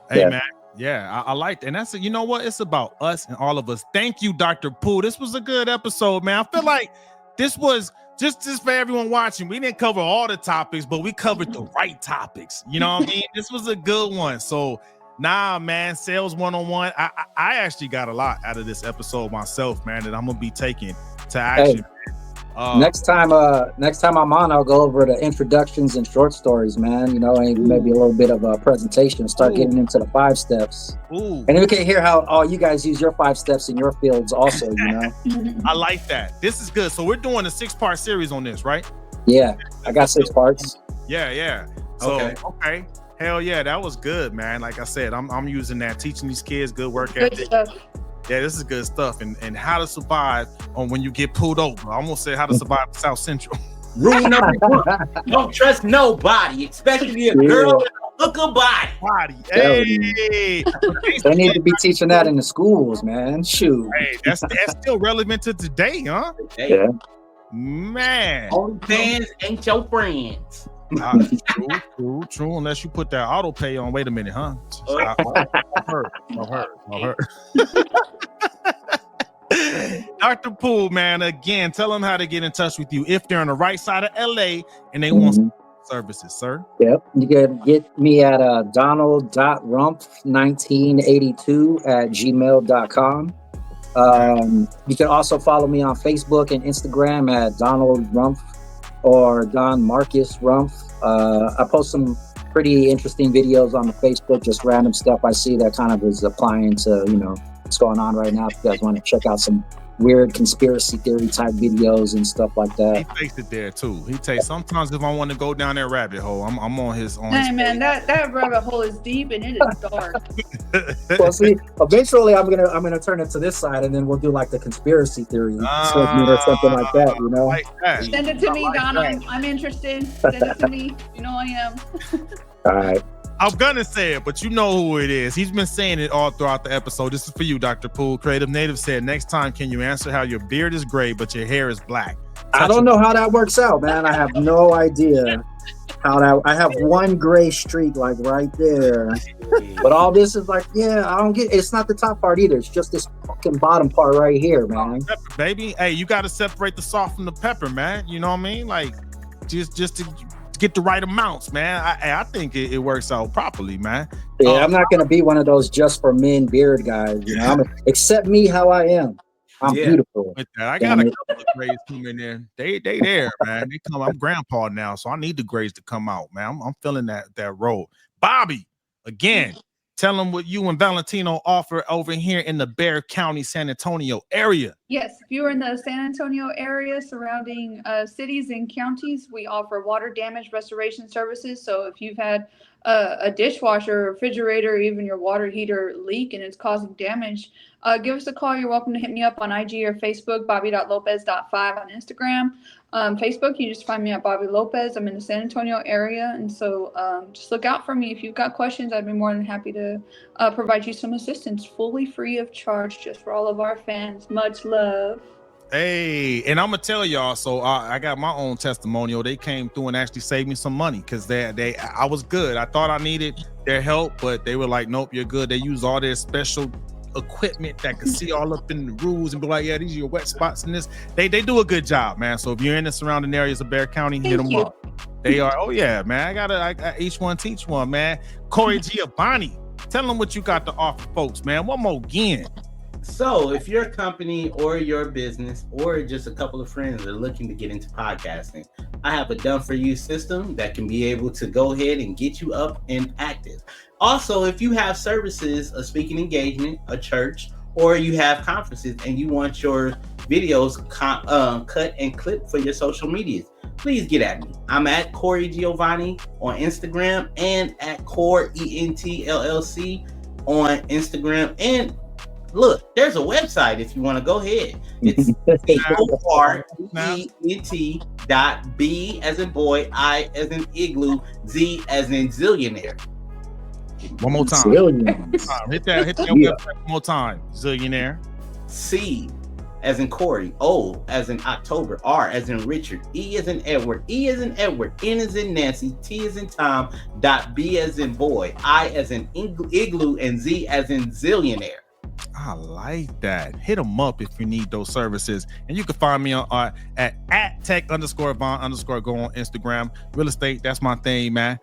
Hey, man. Yeah, I like that. And that's it. You know what? It's about us and all of us. Thank you, Dr. Poole. This was a good episode, man. I feel like this was just for everyone watching. We didn't cover all the topics, but we covered the right topics. You know what I mean? This was a good one. So, man, Sales 101. I actually got a lot out of this episode myself, man, that I'm gonna be taking to action.
Next time I'm on, I'll go over the introductions and short stories, man. And maybe a little bit of a presentation. Start getting into the 5 steps. And we can hear how all you guys use your 5 steps in your fields, also.
I like that. This is good. So we're doing a 6-part series on this, right?
Yeah, I got 6 parts.
Yeah. So okay. Hell yeah, that was good, man. Like I said, I'm using that, teaching these kids good work ethic. Yeah, this is good stuff. And how to survive on when you get pulled over. I almost said how to survive South Central.
Rule number 1: don't trust nobody, especially a girl with a hooker body.
Hey,
they need to be teaching that in the schools, man. Shoot.
Hey, that's still relevant to today, huh?
Yeah.
Man.
Only fans ain't your friends.
True. Unless you put that auto pay on. Wait a minute, huh? I've heard. Dr. Poole, man, again, tell them how to get in touch with you if they're on the right side of LA and they want some services, sir.
Yep. You can get me at donald.rumpf1982@gmail.com. You can also follow me on Facebook and Instagram at Donald Rumpf or Don Marcus Rumpf. I post some pretty interesting videos on the Facebook, just random stuff I see that kind of is applying to, what's going on right now. If you guys want to check out some weird conspiracy theory type videos and stuff like that.
He takes it there too. Sometimes if I want to go down that rabbit hole, I'm on his
Hey man, that rabbit hole is deep and it is dark.
Well, see, eventually I'm gonna turn it to this side, and then we'll do like the conspiracy theory segment or something like that.
Like that.
Send it to me, Don. I'm interested. Send it to me. I am.
All right.
I'm gonna say it, but you know who it is. He's been saying it all throughout the episode. This is for you, Dr. Poole. Creative Native said, next time, can you answer how your beard is gray, but your hair is black?
I don't know how that works out, man. I have no idea how that. I have one gray streak, like right there. But all this is like, I don't get. It's not the top part either. It's just this fucking bottom part right here, man.
Pepper, baby, hey, you got to separate the salt from the pepper, man. You know what I mean? Like, just to get the right amounts, man. I think it works out properly, man.
Yeah, I'm not going to be one of those just for men beard guys. You know, accept me how I am. I'm beautiful.
With that, I got a couple of grays coming in. They there, man. They come. I'm grandpa now, so I need the grays to come out, man. I'm feeling that role. Bobby, again, tell them what you and Valentino offer over here in the Bexar County, San Antonio area.
Yes, if you're in the San Antonio area, surrounding cities and counties, we offer water damage restoration services. So if you've had a dishwasher, refrigerator, even your water heater leak and it's causing damage, give us a call. You're welcome to hit me up on IG or Facebook, bobby.lopez.5 on Instagram. Facebook, you just find me at Bobby Lopez. I'm in the San Antonio area. And so just look out for me. If you've got questions, I'd be more than happy to provide you some assistance, fully free of charge, just for all of our fans. Much love.
Hey, and I'm gonna tell y'all. So I got my own testimonial. They came through and actually saved me some money because I was good. I thought I needed their help, but they were like, nope, you're good. They use all their special equipment that can see all up in the rules and be like, yeah, these are your wet spots and this. They do a good job, man. So if you're in the surrounding areas of Bexar County, hit them up. They are. Oh yeah, man. I got each one teach one, man. Corey Giovanni, tell them what you got to offer, folks, man. One more again.
So if your company or your business or just a couple of friends are looking to get into podcasting, I have a done for you system that can be able to go ahead and get you up and active. Also, if you have services, a speaking engagement, a church, or you have conferences and you want your videos cut and clipped for your social medias, please get at me. I'm at Corey Giovanni on Instagram and at Core ENT LLC on Instagram. And look, there's a website if you want to go ahead. It's CORENT.B as in boy, I as in igloo, Z as in zillionaire.
One more time. Hit that website one more time. Zillionaire.
C as in Corey, O as in October, R as in Richard, E as in Edward, E as in Edward, N as in Nancy, T as in Tom, .B as in boy, I as in igloo, and Z as in zillionaire.
I like that. Hit them up if you need those services. And you can find me on at tech_Von_go on Instagram. Real estate, that's my thing, man.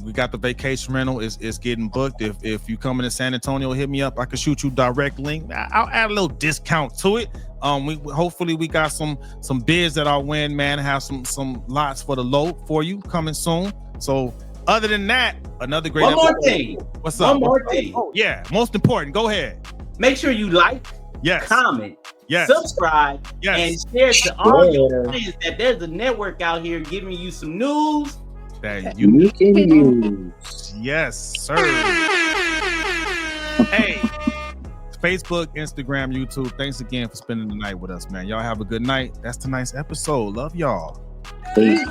We got the vacation rental. It's getting booked. If you come into San Antonio, hit me up. I can shoot you direct link. I'll add a little discount to it. Hopefully we got some bids that I'll win, man. Have some lots for the low for you coming soon. So other than that, another great
One more thing.
What's up?
One more thing.
Oh, yeah, most important. Go ahead.
Make sure you like, comment, subscribe, and share to all your friends that there's a network out here giving you some news
that you
can use.
Yes, sir. Hey, Facebook, Instagram, YouTube. Thanks again for spending the night with us, man. Y'all have a good night. That's tonight's episode. Love y'all.
Peace.